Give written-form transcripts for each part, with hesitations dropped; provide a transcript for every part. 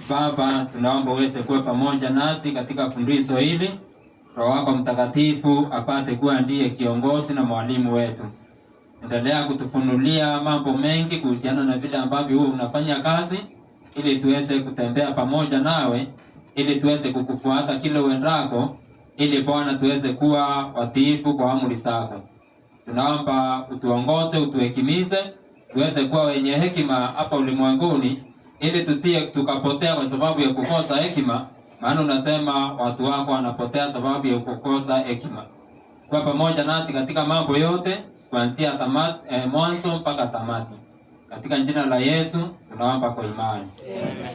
Baba, tunaomba uweze kuwa pamoja nasi katika fundisho hili. Roho wako Mtakatifu apate kuwa ndiye kiongozi na mwalimu wetu. Endelea kutufunulia mambo mengi kuhusiana na vile ambavyo wewe unafanya kazi, ili tuweze kutembea pamoja nawe, ili tuweze kukufuata kile uendako, ili Bwana tuweze kuwa watiifu kwa amri zako. Tunaomba utuongoze, utuhekimize, tuweze kuwa wenye hekima hapa ulimwenguni, ili tusiye tukapotea kwa sababu ya kukosa hekima, maana unasema watu wako wanapotea sababu ya kukosa hekima. Kwa pamoja nasi katika mambo yote, kuanzia mwanzo mpaka tamati. Katika jina la Yesu tunaomba kwa imani. Amen.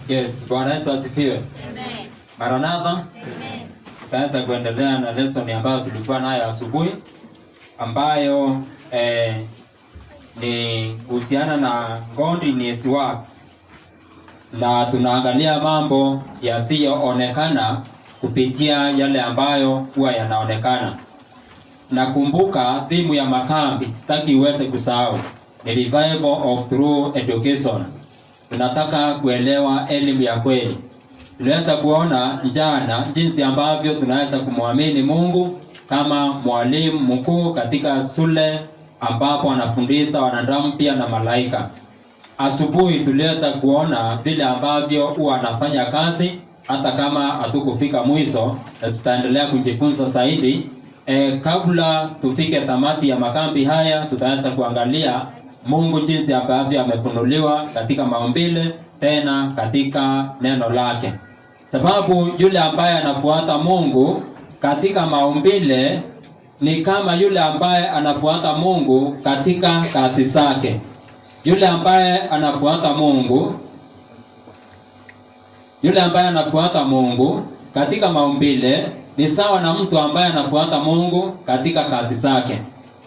Yes, Bwana Yesu asifiwe. Amen. Maranatha. Amen. Tutaanza kuendelea na lesson ambayo tulikuwa nayo asubuhi, ambayo ni kuhusiana na godliness works. Na tunaangalia mambo yasiyoonekana kupitia yale ambayo huwa yanaonekana. Nakumbuka thimu ya makambi, sitaki uweze kusahau, the revival of true education. Tunataka kuelewa elimu ya kweli. Tunaweza kuona jana jinsi ambavyo tunaweza kumwamini Mungu kama mwalimu mkuu katika shule ambapo anafundisha wanadamu pia na malaika. Asubuhi tuliweza kuona vile ambavyo huwa anafanya kazi hata kama hatukufika mwisho, na tutaendelea kujifunza zaidi. Kabla tufike tamati ya makambi haya, tutaweza kuangalia Mungu jinsi ambavyo amefunuliwa katika maumbile, tena katika neno lake. Sababu yule ambaye anafuata Mungu katika maumbile ni kama yule ambaye anafuata Mungu katika kazi zake. Yule ambaye anafuata Mungu katika maumbile ni sawa na mtu ambaye anafuata Mungu katika kazi zake.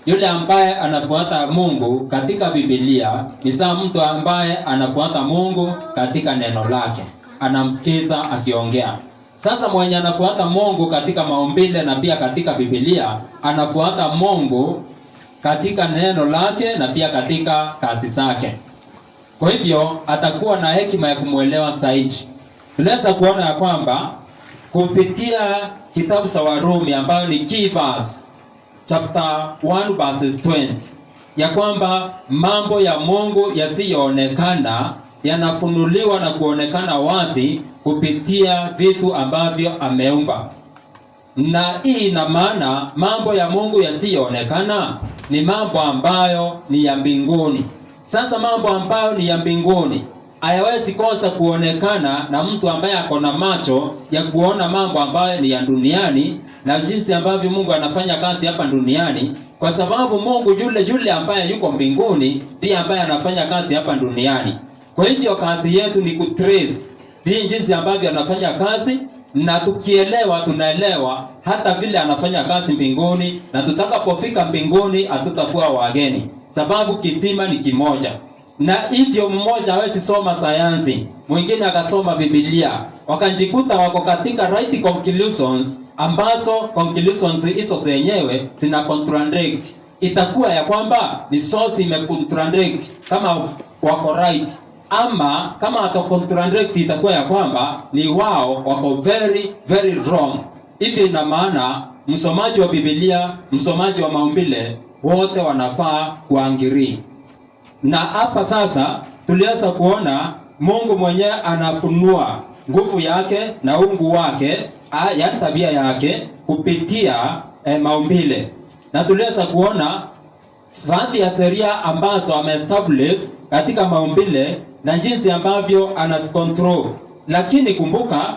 Yule ambaye anafuata Mungu katika Biblia ni sawa mtu ambaye anafuata Mungu katika neno lake, anamsikiza akiongea. Sasa mwenye anafuata Mungu katika maumbile na pia katika Biblia, anafuata Mungu katika neno lake na pia katika kazi zake. Kwa hivyo atakuwa na hekima ya kumuelewa zaidi. Tunaweza kuona ya kwamba kupitia kitabu cha Warumi ambayo ni key verse, chapter 1 verses 20, ya kwamba mambo ya Mungu yasiyoonekana yanafunuliwa na kuonekana wazi kupitia vitu ambavyo ameumba. Na hii ina maana mambo ya Mungu yasiyoonekana ni mambo ambayo ni ya mbinguni. Sasa mambo ambayo ni ya mbinguni hayawezi kosa kuonekana na mtu ambaye ako na macho ya kuona mambo ambayo ni ya duniani na jinsi ambavyo Mungu anafanya kazi hapa duniani, kwa sababu Mungu yule ambaye yuko mbinguni ndiye ambaye anafanya kazi hapa duniani. Kwa hivyo kazi yetu ni kutrace jinsi ambavyo anafanya kazi, na tukielewa tunaelewa hata vile anafanya kazi mbinguni, na tutakapofika mbinguni hatutakuwa wageni, sababu kisima ni kimoja. Na hivyo mmoja hawezi soma sayansi, mwingine akasoma Biblia, wakajikuta wako katika right conclusions, ambazo conclusions hizo zenyewe zina contradict. Itakuwa ya kwamba ni source imecontradict kama wako right, ama kama ato contradict itakuwa ya kwamba ni wao wako very very wrong. Hivi ina maana msomaji wa Biblia, msomaji wa maumbile, wote wanafaa kuangiri. Na hapa sasa tuliweza kuona Mungu mwenyewe anafunua nguvu yake na uungu wake, yaani tabia yake kupitia maumbile. Na tuliweza kuona baadhi ya sheria ambazo ameestablish katika maumbile na jinsi ambavyo anazicontrol. Lakini kumbuka,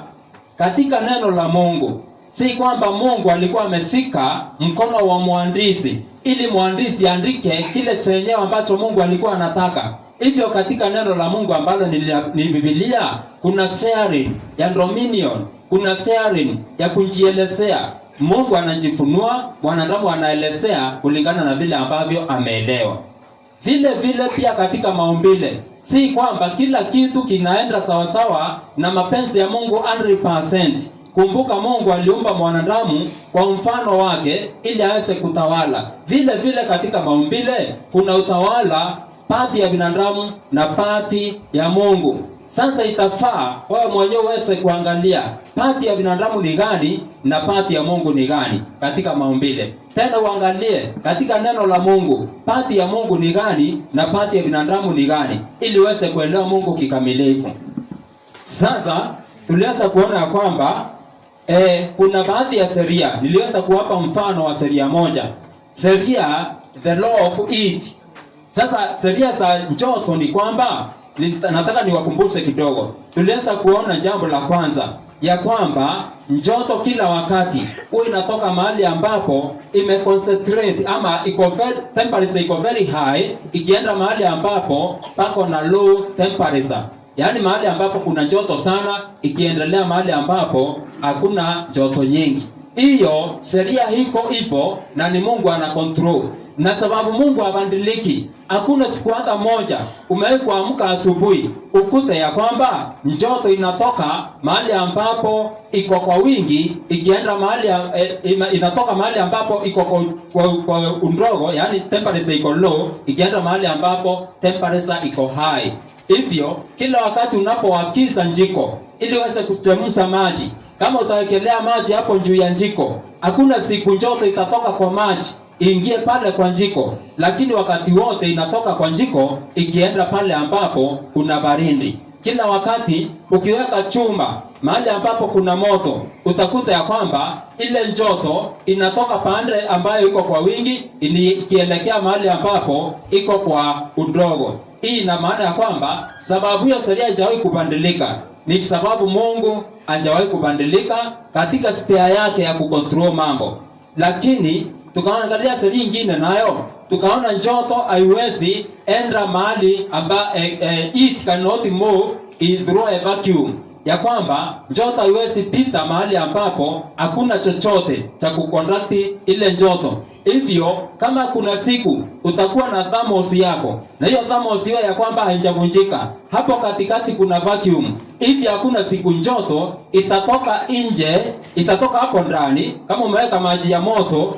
katika neno la Mungu si kwamba Mungu alikuwa ameshika mkono wa mwandishi ili mwandishi andike kile chenyewe ambacho Mungu alikuwa anataka. Hivyo katika neno la Mungu ambalo ni Biblia, kuna sharing ya dominion, kuna sharing ya kujielezea. Mungu anajifunua, mwanadamu anaelezea kulingana na vile ambavyo ameelewa. Vile vile pia katika maumbile, si kwamba kila kitu kinaenda sawasawa na mapenzi ya Mungu 100%. Kumbuka, Mungu aliumba mwanadamu kwa mfano wake ili aweze kutawala. Vile vile katika maumbile kuna utawala pati ya binadamu na pati ya Mungu. Sasa itafaa wewe mwenyewe uweze kuangalia pati ya binadamu ni gani na pati ya Mungu ni gani katika maumbile. Tena uangalie katika neno la Mungu pati ya Mungu ni gani na pati ya binadamu ni gani, ili uweze kuelewa Mungu kikamilifu. Sasa tuliweza kuona ya kwamba kuna baadhi ya sheria. Niliweza kuwapa mfano wa sheria moja, sheria the law of heat. Sasa sheria za joto ni kwamba, nataka niwakumbushe kidogo. Tuliweza kuona jambo la kwanza ya kwamba joto kila wakati huwa inatoka mahali ambapo imeconcentrate ama temperature iko very high, ikienda mahali ambapo pako na low temperature. Yaani mahali ambapo kuna joto sana, ikiendelea mahali ambapo hakuna joto nyingi. Hiyo sheria hiko hivyo na ni Mungu ana control. Na sababu Mungu habadiliki, hakuna siku hata moja umewahi kuamka asubuhi ukute ya kwamba joto inatoka mahali ambapo iko kwa wingi ikienda mahali inatoka mahali ambapo iko kwa undogo, yani temperature iko low, ikienda mahali ambapo temperature iko high. Hivyo kila wakati unapowakiza njiko ili uweze kuchemsha maji, kama utawekelea maji hapo juu ya njiko, hakuna siku joto itatoka kwa maji ingie pale kwa njiko, lakini wakati wote inatoka kwa njiko ikienda pale ambapo kuna baridi. Kila wakati ukiweka chumba mahali ambapo kuna moto, utakuta ya kwamba ile joto inatoka pande ambayo iko kwa wingi ikielekea mahali ambapo iko kwa udogo. Hii ina maana ya kwamba sababu hiyo sheria haijawahi kubadilika, ni sababu Mungu hajawahi kubadilika katika spare yake ya kucontrol mambo. Lakini tukaangalia sheria nyingine nayo, tukaona joto haiwezi enda mahali it cannot move through a vacuum, ya kwamba joto haiwezi pita mahali ambapo hakuna chochote cha kuconduct ile joto. Hivyo kama kuna siku utakuwa na thermos yako, na hiyo thermos hiyo ya kwamba haijavunjika, hapo katikati kuna vacuum. Hivi hakuna siku joto itatoka nje, itatoka hapo ndani. Kama umeweka maji ya moto,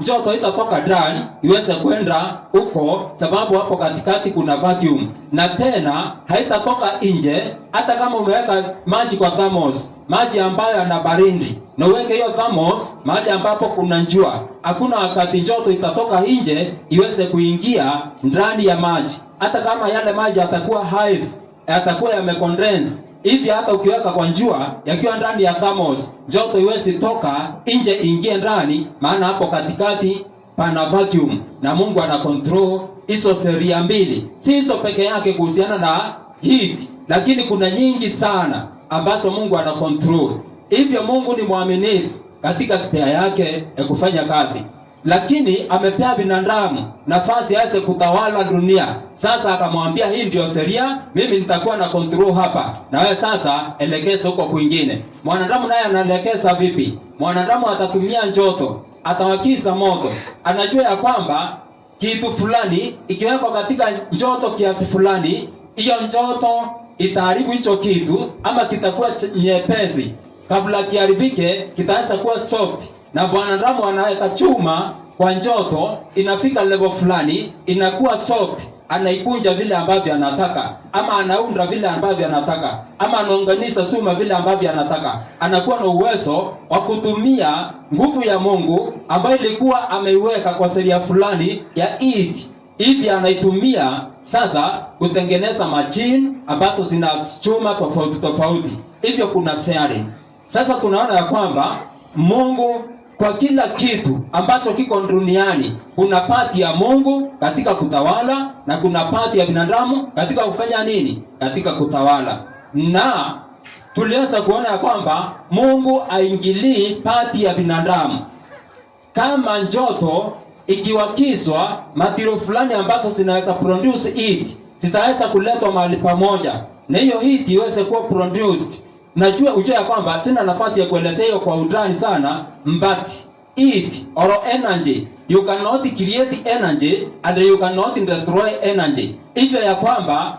joto itatoka ndani iweze kwenda huko, sababu hapo katikati kuna vacuum. Na tena haitatoka nje, hata kama umeweka maji kwa thermos, maji ambayo yana baridi, na uweke hiyo thermos mahali ambapo kuna jua, hakuna wakati joto itatoka nje iweze kuingia ndani ya maji. Hata kama yale maji yatakuwa ice, yatakuwa yamecondense, hivi hata ukiweka kwa jua yakiwa ndani ya thermos, joto iwezi toka nje ingie ndani, maana hapo katikati pana vacuum. Na Mungu ana control hizo sheria mbili. Si hizo peke yake kuhusiana na heat, lakini kuna nyingi sana ambazo Mungu ana control. Hivyo Mungu ni mwaminifu katika spare yake ya kufanya kazi, lakini amepea binadamu nafasi aweze kutawala dunia. Sasa akamwambia hii ndio sheria, mimi nitakuwa na control hapa, na wewe sasa elekeza huko kwingine. Mwanadamu naye anaelekeza vipi? Mwanadamu atatumia joto, atawakiza moto. Anajua ya kwamba kitu fulani ikiwekwa katika joto kiasi fulani, hiyo joto itaharibu hicho kitu, ama kitakuwa nyepesi. Kabla kiharibike kitaanza kuwa soft. Na mwanadamu anaweka chuma kwa joto, inafika level fulani inakuwa soft, anaikunja vile ambavyo anataka, ama anaunda vile ambavyo anataka, ama anaunganisha suma vile ambavyo anataka. Anakuwa na uwezo wa kutumia nguvu ya Mungu ambayo ilikuwa ameiweka kwa sheria fulani ya it. Hivi anaitumia sasa kutengeneza machine ambazo zina chuma tofauti tofauti. Hivyo kuna sharing. Sasa tunaona ya kwamba Mungu kwa kila kitu ambacho kiko duniani, kuna pati ya Mungu katika kutawala na kuna pati ya binadamu katika kufanya nini? Katika kutawala. Na tuliweza kuona ya kwamba Mungu aingilii pati ya binadamu. Kama joto ikiwakizwa, material fulani ambazo zinaweza produce heat zitaweza kuletwa mahali pamoja, na hiyo heat iweze kuwa produced. Najua ujue ya kwamba sina nafasi ya kuelezea hiyo kwa undani sana, but heat or energy, you cannot create energy and you cannot destroy energy. Hivyo ya kwamba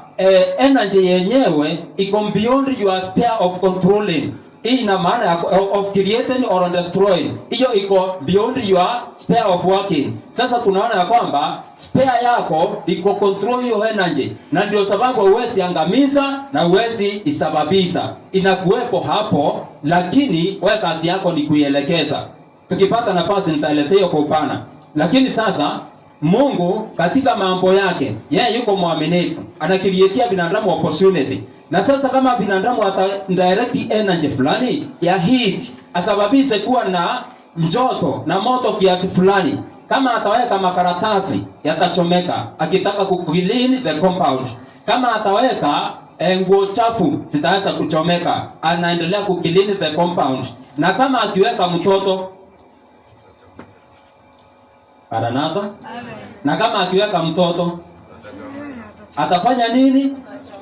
energy yenyewe iko beyond your sphere of controlling. Hii ina maana of creating or destroying. Hiyo iko beyond your sphere of working. Sasa tunaona ya kwamba sphere yako iko control hiyo energy, na ndio sababu huwezi angamiza na huwezi isababisha. Inakuwepo hapo, lakini wewe kazi yako ni kuielekeza. Tukipata nafasi nitaelezea kwa upana. Lakini sasa Mungu katika mambo yake, yeye yuko mwaminifu. Anakiriatia binadamu opportunity. Na sasa kama binadamu atadirect energy fulani ya heat, asababishe kuwa na joto na moto kiasi fulani, kama ataweka makaratasi yatachomeka akitaka clean the compound. Kama ataweka nguo chafu zitaweza kuchomeka, anaendelea clean the compound. Na kama akiweka mtoto Maranatha. Na kama akiweka mtoto atafanya nini?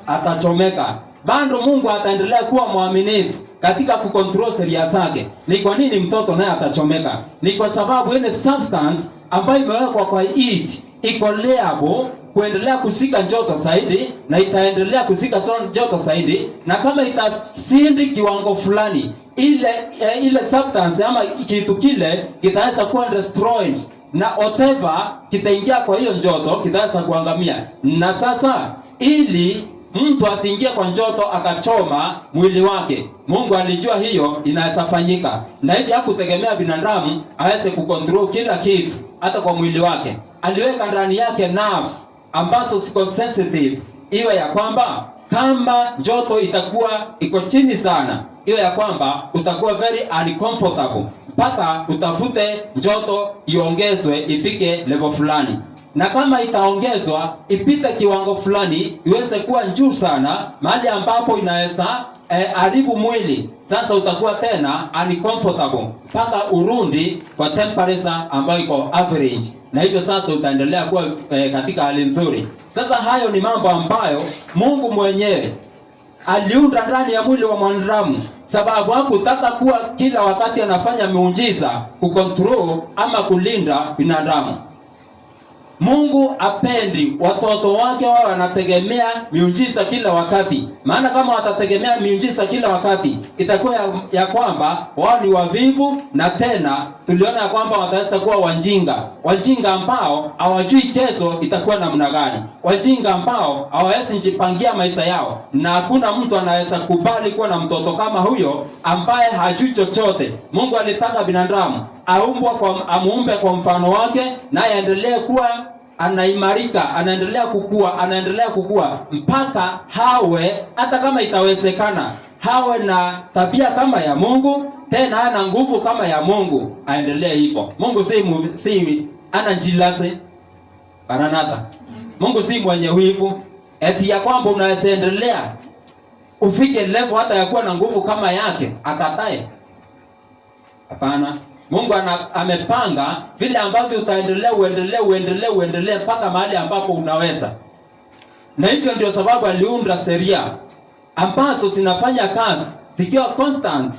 Atachomeka. Bado Mungu ataendelea kuwa mwaminifu katika kucontrol sheria zake. Ni kwa nini mtoto naye atachomeka? Ni kwa sababu ile substance ambayo imewekwa kwa heat iko liable kuendelea kusika joto zaidi, na itaendelea kusika joto zaidi, na kama itasindi kiwango fulani, ile substance ama kitu kile kitaweza kuwa destroyed, na whatever kitaingia kwa hiyo joto kitaweza kuangamia. Na sasa ili mtu asiingie kwa joto akachoma mwili wake, Mungu alijua hiyo inaweza fanyika, na hivi hakutegemea binadamu aweze kucontrol kila kitu hata kwa mwili wake. Aliweka ndani yake nerves ambazo ziko sensitive, iwe ya kwamba kama joto itakuwa iko chini sana, iwe ya kwamba utakuwa very uncomfortable mpaka utafute joto iongezwe ifike level fulani. Na kama itaongezwa ipite kiwango fulani, iweze kuwa juu sana, mahali ambapo inaweza haribu mwili, sasa utakuwa tena uncomfortable mpaka urundi kwa temperature ambayo iko average, na hivyo sasa utaendelea kuwa katika hali nzuri. Sasa hayo ni mambo ambayo Mungu mwenyewe aliunda ndani ya mwili wa mwanadamu, sababu hakutaka kuwa kila wakati anafanya miujiza kucontrol ama kulinda binadamu. Mungu apendi watoto wake wao wanategemea miujiza kila wakati. Maana kama watategemea miujiza kila wakati, itakuwa ya kwamba wao ni wavivu, na tena tuliona ya kwamba wataweza kuwa wajinga ambao hawajui kesho itakuwa namna gani, wajinga ambao hawawezi jipangia maisha yao. Na hakuna mtu anaweza kubali kuwa na mtoto kama huyo ambaye hajui chochote. Mungu alitaka binadamu amuumbe kwa mfano wake, na aendelee kuwa anaimarika, anaendelea kukua mpaka hawe, hata kama itawezekana, hawe na tabia kama ya Mungu, tena ana nguvu kama ya Mungu, aendelee hivyo. Mungu si anajilase. Maranatha. Mungu si mwenye wivu eti ya kwamba unaweza endelea ufike level hata ya kuwa na nguvu kama yake akatae. Hapana. Mungu amepanga vile ambavyo utaendelea uendelee mpaka mahali ambapo unaweza. Na hivyo ndio sababu aliunda sheria ambazo zinafanya kazi zikiwa constant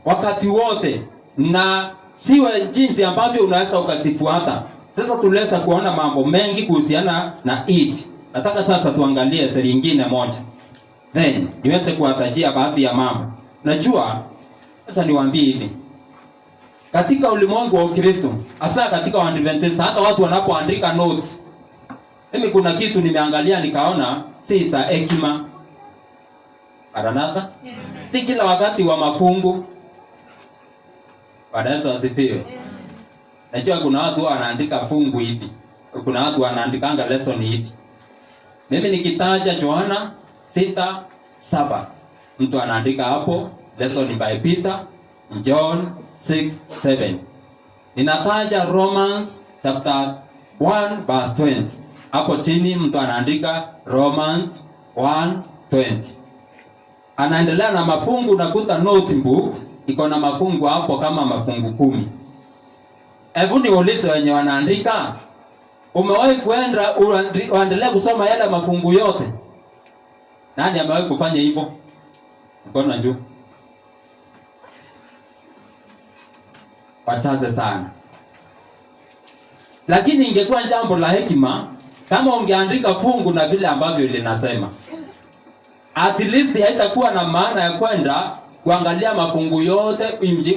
wakati wote, na siwe jinsi ambavyo unaweza ukasifuata. Sasa tuliweza kuona mambo mengi kuhusiana na it. Nataka sasa tuangalie sheria nyingine moja, then niweze kuwatajia baadhi ya mambo. Najua sasa niwaambie hivi, katika ulimwengu wa Ukristo, hasa katika Waadventista, hata watu wanapoandika notes, mimi kuna kitu nimeangalia nikaona si za hekima. Maranatha. Si kila wakati wa mafungu. Bwana Yesu asifiwe. Najua kuna watu wanaandika fungu hivi, kuna watu wanaandikanga lesson hivi. Mimi nikitaja Yohana 6:7, mtu anaandika hapo lesson by Peter, John 6:7. Ninataja Romans chapter 1 verse 20. Hapo chini mtu anaandika Romans 1:20. Anaendelea na mafungu, nakuta notebook iko na mafungu hapo kama mafungu 10. Hebu niulize wenye wanaandika, umewahi kuenda uendelee kusoma yale mafungu yote? Nani amewahi kufanya hivyo? Mkono juu. Wachache sana. Lakini ingekuwa jambo la hekima kama ungeandika fungu na vile ambavyo linasema. At least haitakuwa na maana ya kwenda kuangalia mafungu yote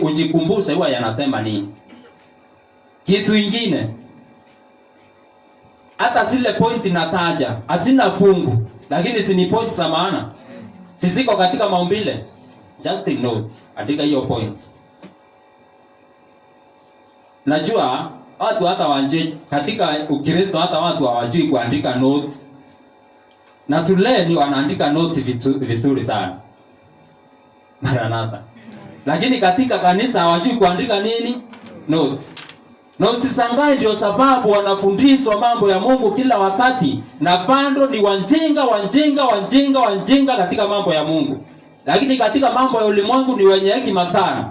ujikumbushe huwa yanasema nini. Kitu ingine, hata zile point nataja hazina fungu, lakini si ni point za maana. Sisiko katika maumbile. Just a note, andika hiyo point. Najua watu hata wanje katika Ukristo hata watu hawajui kuandika notes. Na shuleni wanaandika note vizuri sana. Maranatha. Lakini katika kanisa hawajui kuandika nini? Notes. Na usisangae ndio sababu wanafundishwa mambo ya Mungu kila wakati na bado ni wanjenga katika mambo ya Mungu. Lakini katika mambo ya ulimwengu ni wenye hekima sana.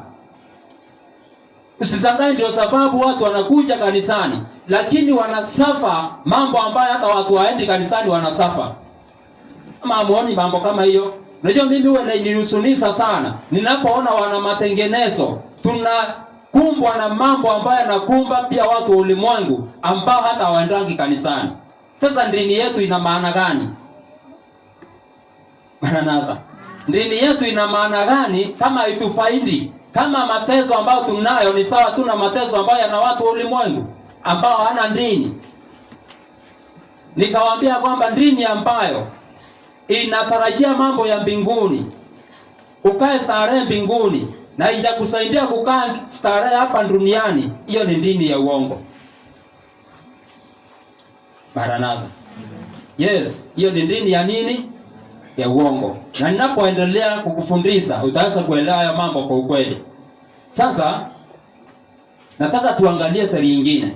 Usisangae ndio sababu watu wanakuja kanisani lakini wanasafa mambo ambayo hata watu waendi kanisani wanasafa. Muoni mambo kama hiyo? Unajua mimi huwa ninihusunisha sana ninapoona wana matengenezo. Tunakumbwa na mambo ambayo yanakumba pia watu wa ulimwengu ambao hata hawaendangi kanisani. Sasa dini yetu ina maana gani? Maranatha. Dini yetu ina maana gani kama haitufaidi? Kama mateso ambayo tunayo ni sawa tu na mateso ambayo yana watu wa ulimwengu ambao hana dini. Nikawaambia kwamba dini ambayo inatarajia mambo ya mbinguni, ukae starehe mbinguni na inakusaidia kukaa starehe hapa duniani, hiyo ni dini ya uongo. Maranatha. Yes, hiyo ni dini ya nini? Ya uongo. Na ninapoendelea kukufundisha utaweza kuelewa haya mambo kwa ukweli. Sasa nataka tuangalie siri nyingine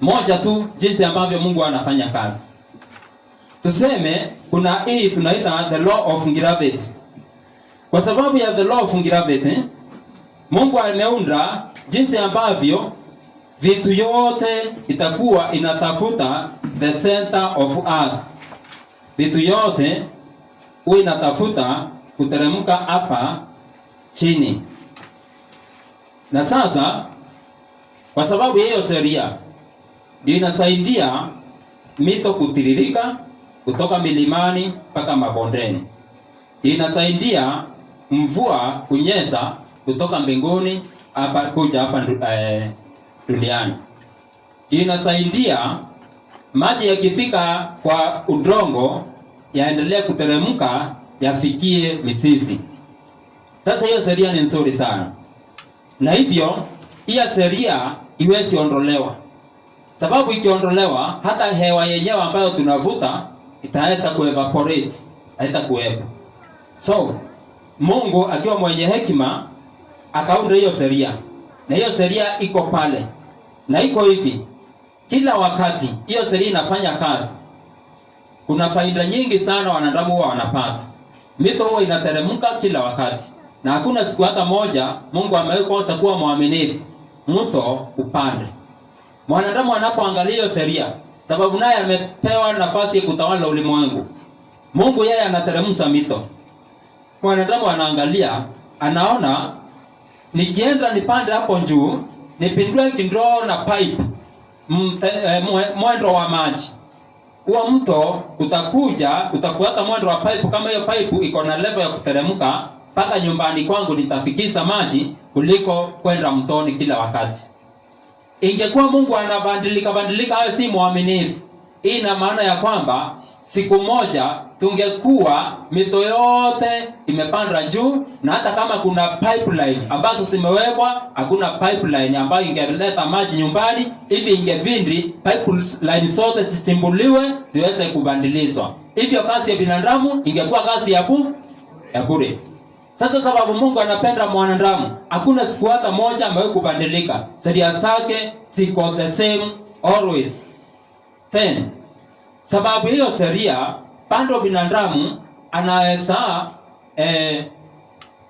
moja tu, jinsi ambavyo Mungu anafanya kazi. Tuseme kuna hii tunaita the law of gravity. Kwa sababu ya the law of gravity, Mungu ameunda jinsi ambavyo vitu yote itakuwa inatafuta the center of earth. Vitu yote huwa inatafuta kuteremka hapa chini. Na sasa kwa sababu hiyo sheria ndio inasaidia mito kutiririka kutoka milimani mpaka mabondeni. Inasaidia mvua kunyesha kutoka mbinguni hapa kuja hapa duniani. Inasaidia maji yakifika kwa udongo yaendelee kuteremka yafikie mizizi. Sasa hiyo sheria ni nzuri sana. Na hivyo hiyo sheria iwezi ondolewa. Sababu ikiondolewa hata hewa yenyewe ambayo tunavuta itaweza kuevaporate, haitakuwepo. So Mungu akiwa mwenye hekima akaunda hiyo sheria. Na hiyo sheria iko pale. Na iko hivi. Kila wakati hiyo sheria inafanya kazi. Kuna faida nyingi sana wanadamu huwa wanapata. Mito huwa inateremka kila wakati. Na hakuna siku hata moja Mungu amekosa kuwa mwaminifu mto upande. Mwanadamu anapoangalia hiyo sheria, sababu naye amepewa nafasi ya kutawala ulimwengu. Mungu yeye anateremsha mito. Mwanadamu anaangalia, anaona nikienda nipande hapo juu, nipindue kindoo na pipe mwendo wa maji. Huo mto utakuja, utafuata mwendo wa pipe. Kama hiyo pipe iko na level ya kuteremka mpaka nyumbani kwangu nitafikisha maji kuliko kwenda mtoni kila wakati. Ingekuwa Mungu anabadilika awe si mwaminifu, hii ina maana ya kwamba siku moja tungekuwa mito yote imepanda juu, na hata kama kuna pipeline ambazo zimewekwa, hakuna pipeline ambayo ingeleta maji nyumbani, hivi ingevindi pipeline zote zichimbuliwe ziweze kubadilishwa. Hivyo kazi ya binadamu ingekuwa kazi ya bure. Sasa sababu Mungu anapenda mwanadamu, hakuna siku hata moja ambayo kubadilika. Sheria zake ziko the same always. Then sababu hiyo sheria, bado binadamu anaweza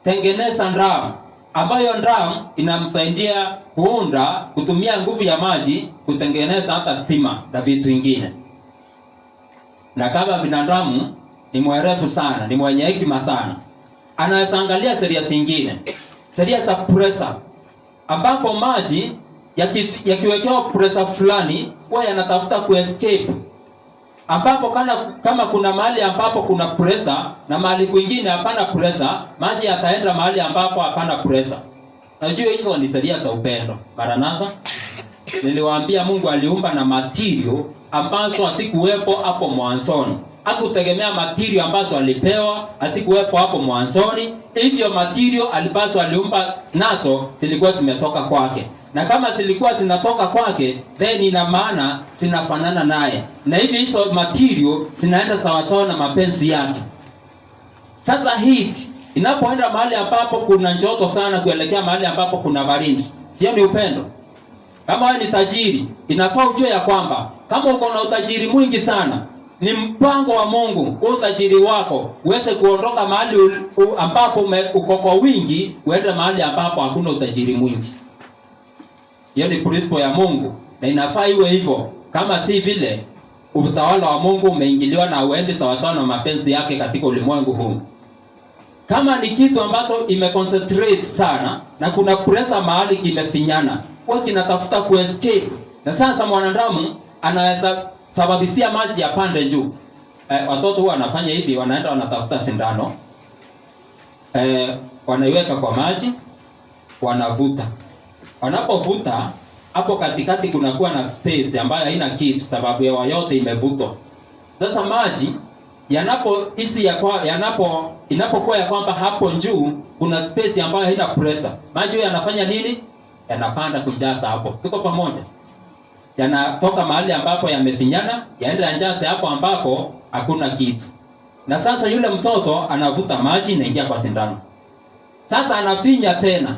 tengeneza ndamu, ambayo ndamu inamsaidia kutumia nguvu ya maji kutengeneza hata stima na vitu vingine. Na kama binadamu ni mwerevu sana, ni mwenye hekima sana, anaweza angalia sheria zingine, sheria za pressure, ambapo maji yakiwekewa pressure fulani huwa yanatafuta kuescape, ambapo kama kuna mahali ambapo kuna pressure na mahali kwingine hapana pressure, maji yataenda mahali ambapo hapana pressure. Najua hizo ni sheria za upendo. Maranatha, niliwaambia Mungu aliumba na material ambazo asikuwepo hapo mwanzoni. Hakutegemea material ambazo alipewa, asikuwepo hapo mwanzoni. Hivyo material alipazo aliumba nazo zilikuwa zimetoka kwake. Na kama zilikuwa zinatoka kwake, then ina maana zinafanana naye. Na hivi hizo material zinaenda sawa sawa na mapenzi yake. Sasa heat inapoenda mahali ambapo kuna joto sana kuelekea mahali ambapo kuna baridi, sio ni upendo? Kama wewe ni tajiri, inafaa ujue ya kwamba kama uko na utajiri mwingi sana, ni mpango wa Mungu kwa utajiri wako uweze kuondoka mahali ambapo uko kwa wingi uende mahali ambapo hakuna utajiri mwingi. Hiyo ni principle ya Mungu na inafaa iwe hivyo. Kama si vile, utawala wa Mungu umeingiliwa na uende sawa sawa na mapenzi yake katika ulimwengu huu. Kama ni kitu ambacho imeconcentrate sana na kuna pressure mahali kimefinyana, kwa kinatafuta kuescape. Na sasa mwanadamu anaweza sababisia maji ya pande juu. Watoto huwa wanafanya hivi, wanaenda wanatafuta sindano. Wanaiweka kwa maji, wanavuta. Wanapovuta, hapo katikati kunakuwa na space ambayo haina kitu sababu hewa yote imevutwa. Sasa maji inapokuwa ya kwamba hapo juu kuna space ambayo haina pressure, maji yanafanya nini? Yanapanda kujaza hapo. Tuko pamoja? Yanatoka mahali ambapo yamefinyana, yaenda yanjaze hapo ambapo hakuna kitu. Na sasa yule mtoto anavuta maji na ingia kwa sindano. Sasa anafinya tena.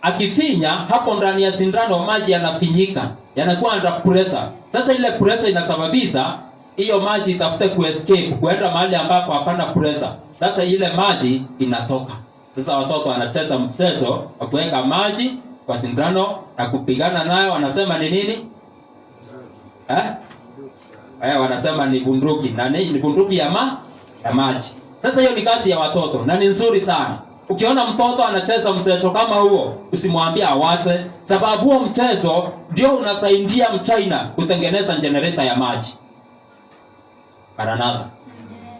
Akifinya hapo ndani ya sindano maji yanafinyika, yanakuwa under pressure. Sasa ile pressure inasababisha hiyo maji itafute kuescape kwenda mahali ambapo hapana pressure. Sasa ile maji inatoka. Sasa watoto wanacheza mchezo wa kuweka maji kwa sindano na kupigana nayo, wanasema ni nini? Wanasema ni bunduki. Na ni bunduki ya maji. Sasa hiyo ni kazi ya watoto na ni nzuri sana. Ukiona mtoto anacheza mchezo kama huo, usimwambie awache, sababu huo mchezo ndio unasaidia Mchina kutengeneza generator ya maji. Maranatha.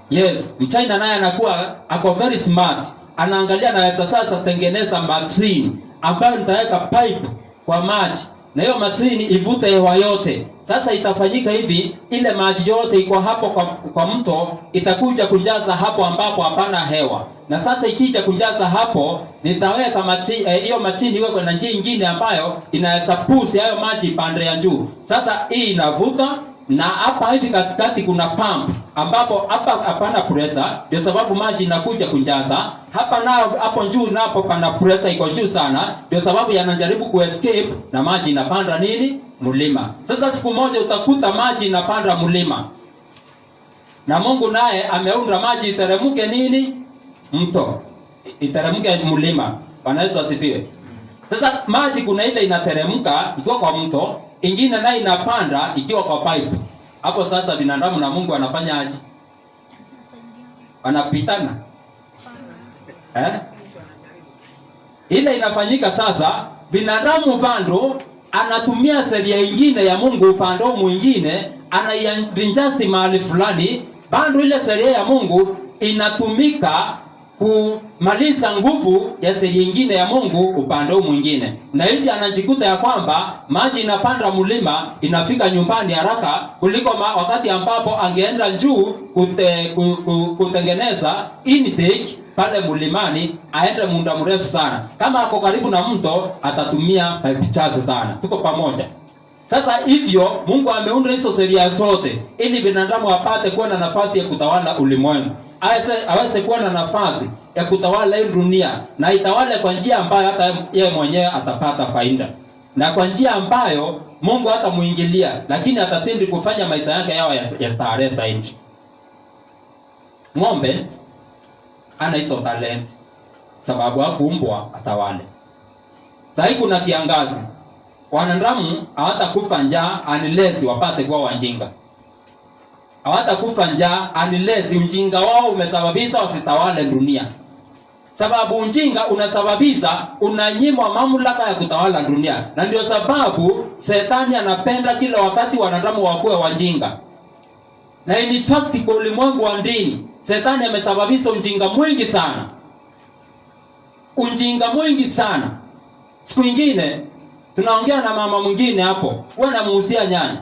Yes, Mchina naye anakuwa ako very smart. Anaangalia na sasa tengeneza machine ambayo nitaweka pipe kwa maji. Na hiyo machine ivute hewa yote. Sasa itafanyika hivi, ile maji yote iko hapo kwa mto itakuja kujaza hapo ambapo hapana hewa. Na sasa ikija kujaza hapo, nitaweka hiyo machine iwe kwa njia nyingine ambayo inaweza push hayo maji pande ya juu. Sasa hii inavuta na hapa hivi katikati kuna pump ambapo hapa hapana pressure, ndio sababu maji inakuja kujaza. Hapa nao hapo juu napo pana pressure iko juu sana, ndio sababu yanajaribu kuescape na maji inapanda nini? Mlima. Sasa siku moja utakuta maji inapanda mlima. Na Mungu naye ameunda maji iteremke nini? Mto. Iteremke mlima. Bwana Yesu asifiwe. Sasa maji kuna ile inateremka ikiwa kwa mto, ingine nayo inapanda ikiwa kwa pipe. Hapo sasa binadamu na Mungu wanafanya aje? Wanapitana. Ile inafanyika sasa, binadamu bando anatumia sheria nyingine ya Mungu upande mwingine, anaiadjust mahali fulani, bando ile sheria ya Mungu inatumika kumaliza nguvu ya sheria nyingine ya Mungu upande mwingine. Na hivi anajikuta ya kwamba maji inapanda mlima, inafika nyumbani haraka kuliko wakati ambapo angeenda juu kutengeneza intake pale mlimani, aende muda mrefu sana. Kama ako karibu na mto atatumia pipe chache sana. Tuko pamoja? Sasa hivyo Mungu ameunda hizo sheria zote ili binadamu apate kuwa na nafasi ya kutawala ulimwengu. aweze kuwa na nafasi ya kutawala hii dunia, na itawale kwa njia ambayo hata yeye mwenyewe atapata faida, na kwa njia ambayo Mungu hatamuingilia, lakini atasindi kufanya maisha yake yao ya starehe zaidi. Ng'ombe ana hizo talent sababu hakuumbwa atawale. Sasa kuna kiangazi, wanadamu hawatakufa njaa unless wapate kuwa wajinga. Hawatakufa njaa unless ujinga wao umesababisha wasitawale dunia. Sababu ujinga unasababisha unanyimwa mamlaka ya kutawala dunia. Na ndio sababu Shetani anapenda kila wakati wanadamu wakuwe wajinga. Na in fact kwa ulimwengu wa dini, Shetani amesababisha ujinga mwingi sana. Ujinga mwingi sana. Siku nyingine tunaongea na mama mwingine hapo, wewe namuuzia nyanya.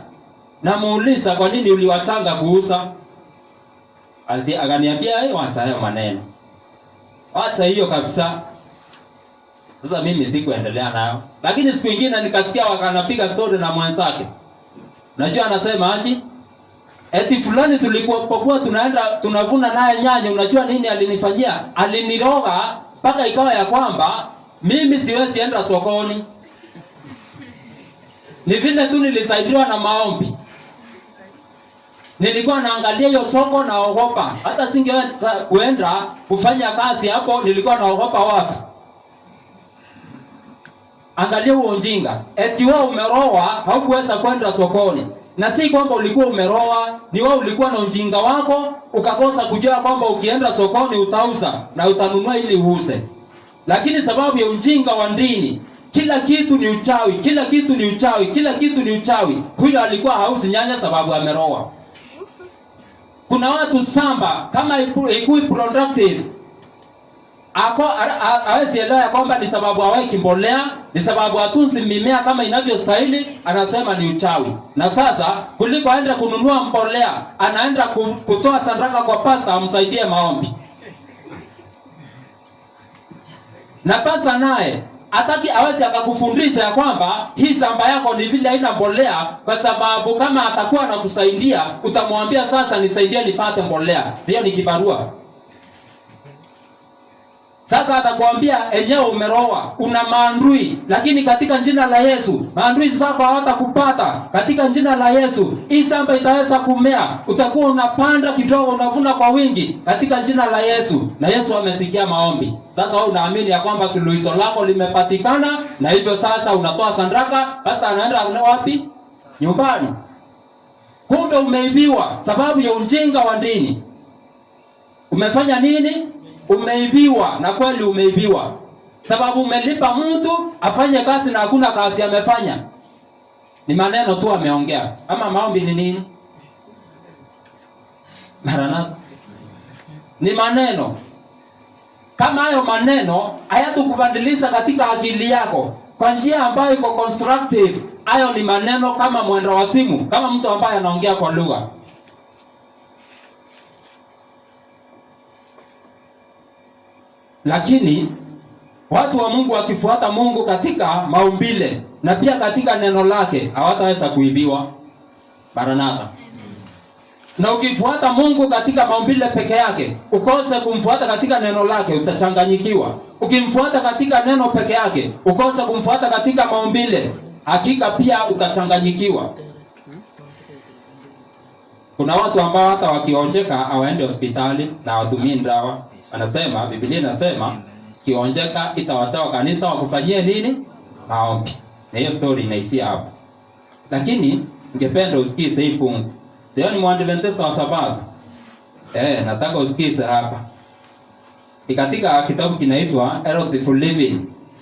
Namuuliza kwa nini uliwatanga kuuza? Akaniambia wacha hayo maneno. Wacha hiyo kabisa. Sasa mimi sikuendelea nayo. Lakini siku nyingine nikasikia wakanapiga story na mwenzake. Unajua anasema aje? Eti fulani tulikuwa tunaenda tunavuna naye nyanya, unajua nini alinifanyia? Aliniroga mpaka ikawa ya kwamba mimi siwezi enda sokoni. Ni vile tu nilisaidiwa na maombi. Nilikuwa naangalia hiyo soko naogopa. Hata singeweza kuenda kufanya kazi hapo, nilikuwa naogopa watu. Angalia huo ujinga. Eti wewe umeroa, haukuweza kwenda sokoni. Na si kwamba ulikuwa umeroa, ni wewe ulikuwa na ujinga wako, ukakosa kujua kwamba ukienda sokoni utauza na utanunua ili uuze. Lakini sababu ya ujinga wa dini, kila kitu ni uchawi, kila kitu ni uchawi, kila kitu ni uchawi. Huyo alikuwa hausi nyanya sababu ameroa. Kuna watu samba kama ikui productive. Hawezi elewa kwamba ni sababu haweki mbolea, ni sababu hatunzi mimea kama inavyostahili, anasema ni uchawi. Na sasa kuliko aende kununua mbolea, anaenda kutoa sadaka kwa pasta amsaidie maombi. Na pasta naye hataki hawezi akakufundisha ya kwamba hii shamba yako ni vile haina mbolea, kwa sababu kama atakuwa anakusaidia utamwambia sasa nisaidie nipate mbolea. Sio ni kibarua. Sasa atakwambia enyewe umeroa, una maandui, lakini katika jina la Yesu, maandui zako hawatakupata. Katika jina la Yesu, hii shamba itaweza kumea. Utakuwa unapanda kidogo, unavuna kwa wingi katika jina la Yesu. Na Yesu amesikia maombi. Sasa wewe unaamini ya kwamba suluhisho lako limepatikana, na hivyo sasa unatoa sadaka, basta anaenda wapi? Nyumbani. Kumbe umeibiwa sababu ya ujinga wa dini. Umefanya nini? Umeibiwa, na kweli umeibiwa. Sababu umelipa mtu afanye kazi na hakuna kazi amefanya. Ni maneno tu ameongea. Ama maombi ni nini? Maranatha. Ni maneno. Kama hayo maneno hayatukubadilisha katika akili yako kwa njia ambayo iko constructive, hayo ni maneno kama mwenda wa simu, kama mtu ambaye anaongea kwa lugha. Lakini watu wa Mungu wakifuata Mungu katika maumbile na pia katika neno lake hawataweza kuibiwa. Maranatha. Na ukifuata Mungu katika maumbile peke yake, ukose kumfuata katika neno lake, utachanganyikiwa. Ukimfuata katika neno peke yake, ukose kumfuata katika maumbile, hakika pia utachanganyikiwa. Kuna watu ambao hata wakionjeka hawaendi hospitali na watumii dawa. Anasema, Biblia inasema, kionjeka itawasawa kanisa wakufanyie nini? Maombi. Na hiyo story inaishia hapo. Lakini ningependa usikize hii fungu. Sio ni Mwadventista wa Sabato. Nataka usikize hapa. Katika kitabu kinaitwa Health for Living,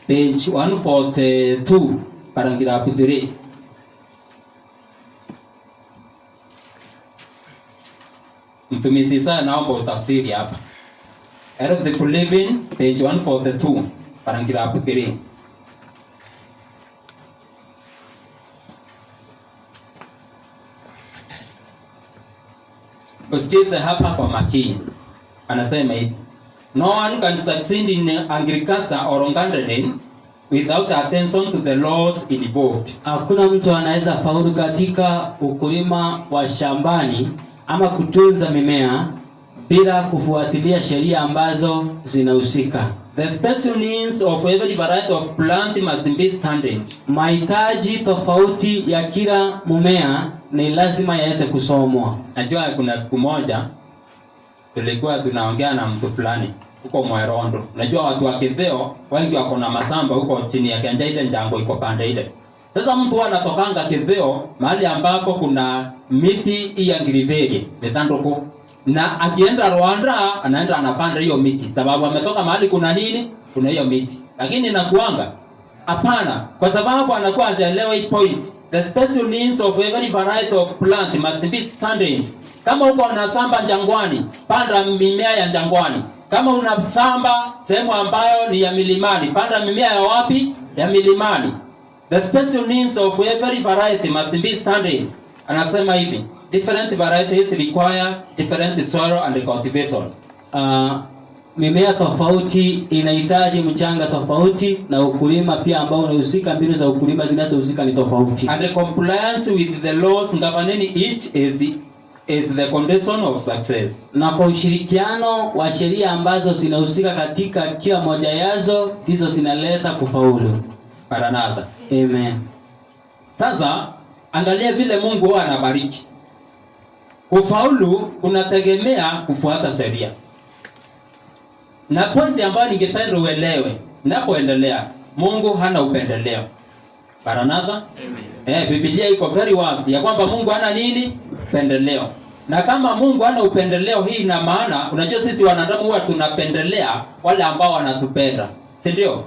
page 142, paragraph 3. Mtumishi sana naomba utafsiri hapa. Health for Living, page 142, paragraph 3. Usikize hapa kwa makini. Anasema hivi: no one can succeed in agriculture or gardening without attention to the laws involved. Hakuna mtu anaweza faulu katika ukulima wa shambani ama kutunza mimea bila kufuatilia sheria ambazo zinahusika. The special needs of every variety of plant must be standard. Mahitaji tofauti ya kila mmea ni lazima yaweze kusomwa. Najua kuna siku moja tulikuwa tunaongea na mtu fulani huko Mwerondo. Najua watu wa Kitheo wengi wako na masamba huko chini ya Kianja ile Njango iko pande ile. Sasa mtu anatokanga Kitheo mahali ambapo kuna miti ya ngiriveri metandoko, na akienda Rwanda anaenda anapanda hiyo miti sababu ametoka mahali kuna nini, kuna hiyo miti. Lakini nakuanga hapana, kwa sababu anakuwa hajaelewa hii point. The special needs of every variety of plant must be standard. Kama uko na samba jangwani, panda mimea ya jangwani. Kama una samba sehemu ambayo ni ya milimani, panda mimea ya wapi? Ya milimani. The special needs of every variety must be standard. Anasema hivi, different varieties require different soil and cultivation. Mimea tofauti inahitaji mchanga tofauti, na ukulima pia ambao unahusika, mbinu za ukulima zinazohusika ni tofauti. And the compliance with the laws governing each is the condition of success. Na kwa ushirikiano wa sheria ambazo zinahusika katika kila moja yazo, hizo zinaleta kufaulu. Maranatha. Amen. Sasa angalia vile Mungu huwa anabariki. Kufaulu kunategemea kufuata sheria. Na pointi ambayo ningependa uelewe, ninapoendelea, Mungu hana upendeleo. Maranatha? Amen. Biblia iko very wazi ya kwamba Mungu hana nini? Upendeleo. Na kama Mungu hana upendeleo, hii ina maana unajua sisi wanadamu huwa tunapendelea wale ambao wanatupenda. Si ndio?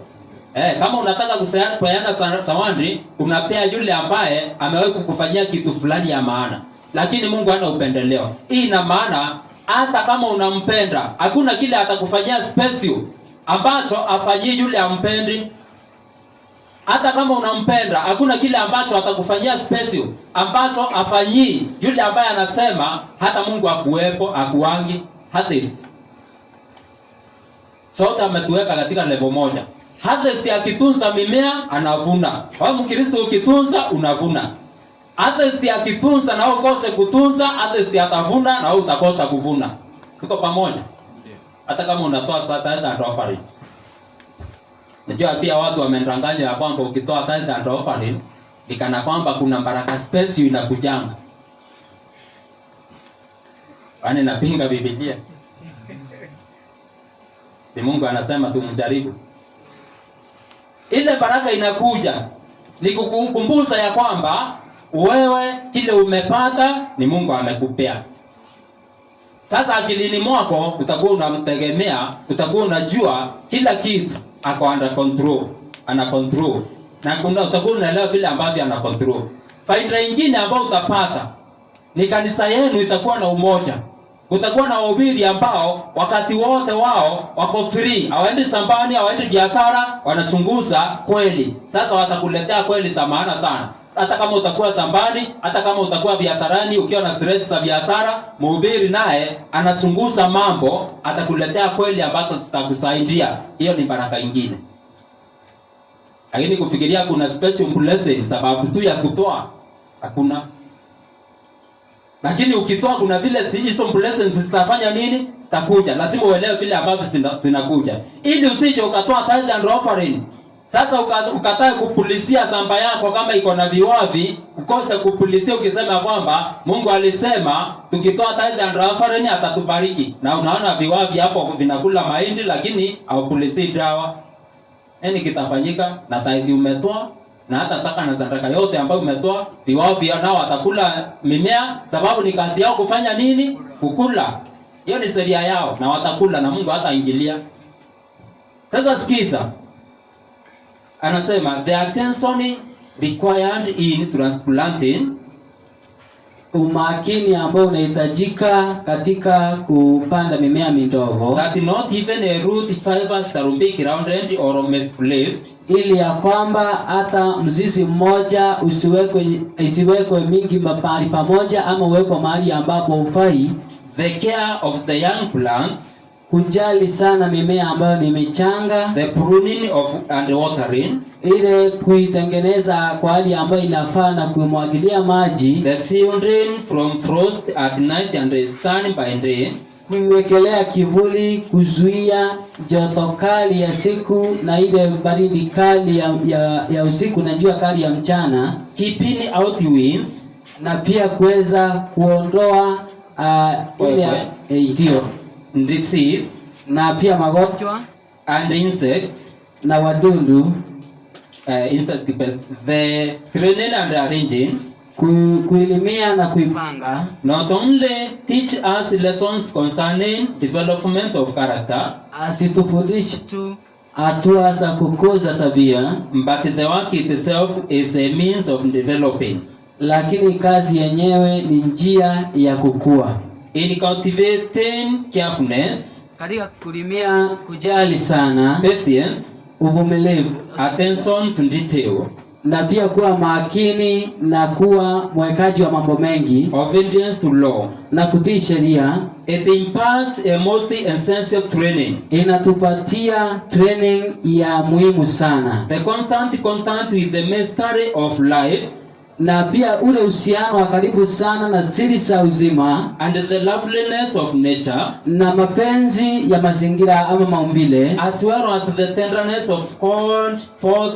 Kama unataka kupeana zawadi, unapea yule ambaye amewahi kukufanyia kitu fulani ya maana. Lakini Mungu hana upendeleo. Hii ina maana hata kama unampenda, hakuna kile atakufanyia special ambacho afanyie yule ampendi. Hata kama unampenda, hakuna kile ambacho atakufanyia special ambacho afanyii yule ambaye anasema hata Mungu akuwepo, akuangi, atheist. Sote ametuweka katika level moja. Atheist akitunza mimea anavuna. Wewe Mkristo ukitunza unavuna. Atheist akitunza na ukose kutunza, atheist atavuna na wewe utakosa kuvuna. Tuko pamoja? Hata kama unatoa tithe and offering. Najua pia watu wamendanganya kwamba ukitoa tithe and offering nikana kwamba kuna baraka special inakujanga. Kwani napinga Biblia? Si Mungu anasema tumjaribu. Ile baraka inakuja ni kukukumbusha ya kwamba wewe kile umepata ni Mungu amekupea. Sasa akilini mwako utakuwa unamtegemea, utakuwa unajua kila kitu ako under control, ana control. Na utakuwa unaelewa vile ambavyo ana control. Faida nyingine ambayo utapata ni kanisa yenu itakuwa na umoja. Utakuwa na wahubiri ambao wakati wote wao wako free, hawaendi sambani, hawaendi biashara, wanachunguza kweli. Sasa watakuletea kweli za maana sana. Hata kama utakuwa sambani, hata kama utakuwa biasharani, ukiwa na stress za biashara, mhubiri naye anachunguza mambo, atakuletea kweli ambazo zitakusaidia. Hiyo ni baraka nyingine. Lakini kufikiria kuna special blessing sababu tu ya kutoa, hakuna. Lakini ukitoa kuna vile hizo blessings zitafanya nini? Zitakuja. Lazima uelewe vile ambavyo zinakuja. Ili usije ukatoa tithe and offering. Sasa ukatae kupulizia shamba yako kama iko na viwavi, ukose kupulizia ukisema kwamba Mungu alisema tukitoa tithe and offering atatubariki. Na unaona viwavi hapo vinakula mahindi lakini haupulizii dawa. Nini kitafanyika? Na tithe umetoa na hata saka na sadaka yote ambayo umetoa, viwavi nao watakula mimea sababu ni kazi yao kufanya nini? Kukula. Hiyo ni sheria yao na watakula na Mungu hataingilia. Sasa sikiza. Anasema the attention required in transplanting, umakini ambao unahitajika katika kupanda mimea midogo, that not even a root fiber shall be grounded or misplaced, ili ya kwamba hata mzizi mmoja isiwekwe mingi mahali pamoja ama uwekwe mahali ambapo hufai. The care of the young plants, kujali sana mimea ambayo ni michanga. The pruning of and watering, ile kuitengeneza kwa hali ambayo inafaa na kumwagilia maji. The shielding from frost at night and the sun by day, kuiwekelea kivuli, kuzuia joto kali ya siku na ile baridi kali ya usiku na jua kali ya mchana, keeping out winds, na pia kuweza kuondoa ile disease, na pia magonjwa and insects, na wadudu, insect pest. The training and arranging, kuelimia na kuipanga, not only teach us lessons concerning development of character, asitufundishe tu hatua za kukuza tabia, but the work itself is a means of developing, lakini kazi yenyewe ni njia ya kukua. In cultivating carefulness, katika kulimia kujali sana, patience, uvumilivu, attention to detail, na pia kuwa makini na kuwa mwekaji wa mambo mengi, obedience to law, na kutii sheria. It imparts a most essential training, inatupatia training ya muhimu sana, the constant contact with the mystery of life, na pia ule uhusiano wa karibu sana na siri za uzima, and the loveliness of nature, na mapenzi ya mazingira ama maumbile, as well as the tenderness of called forth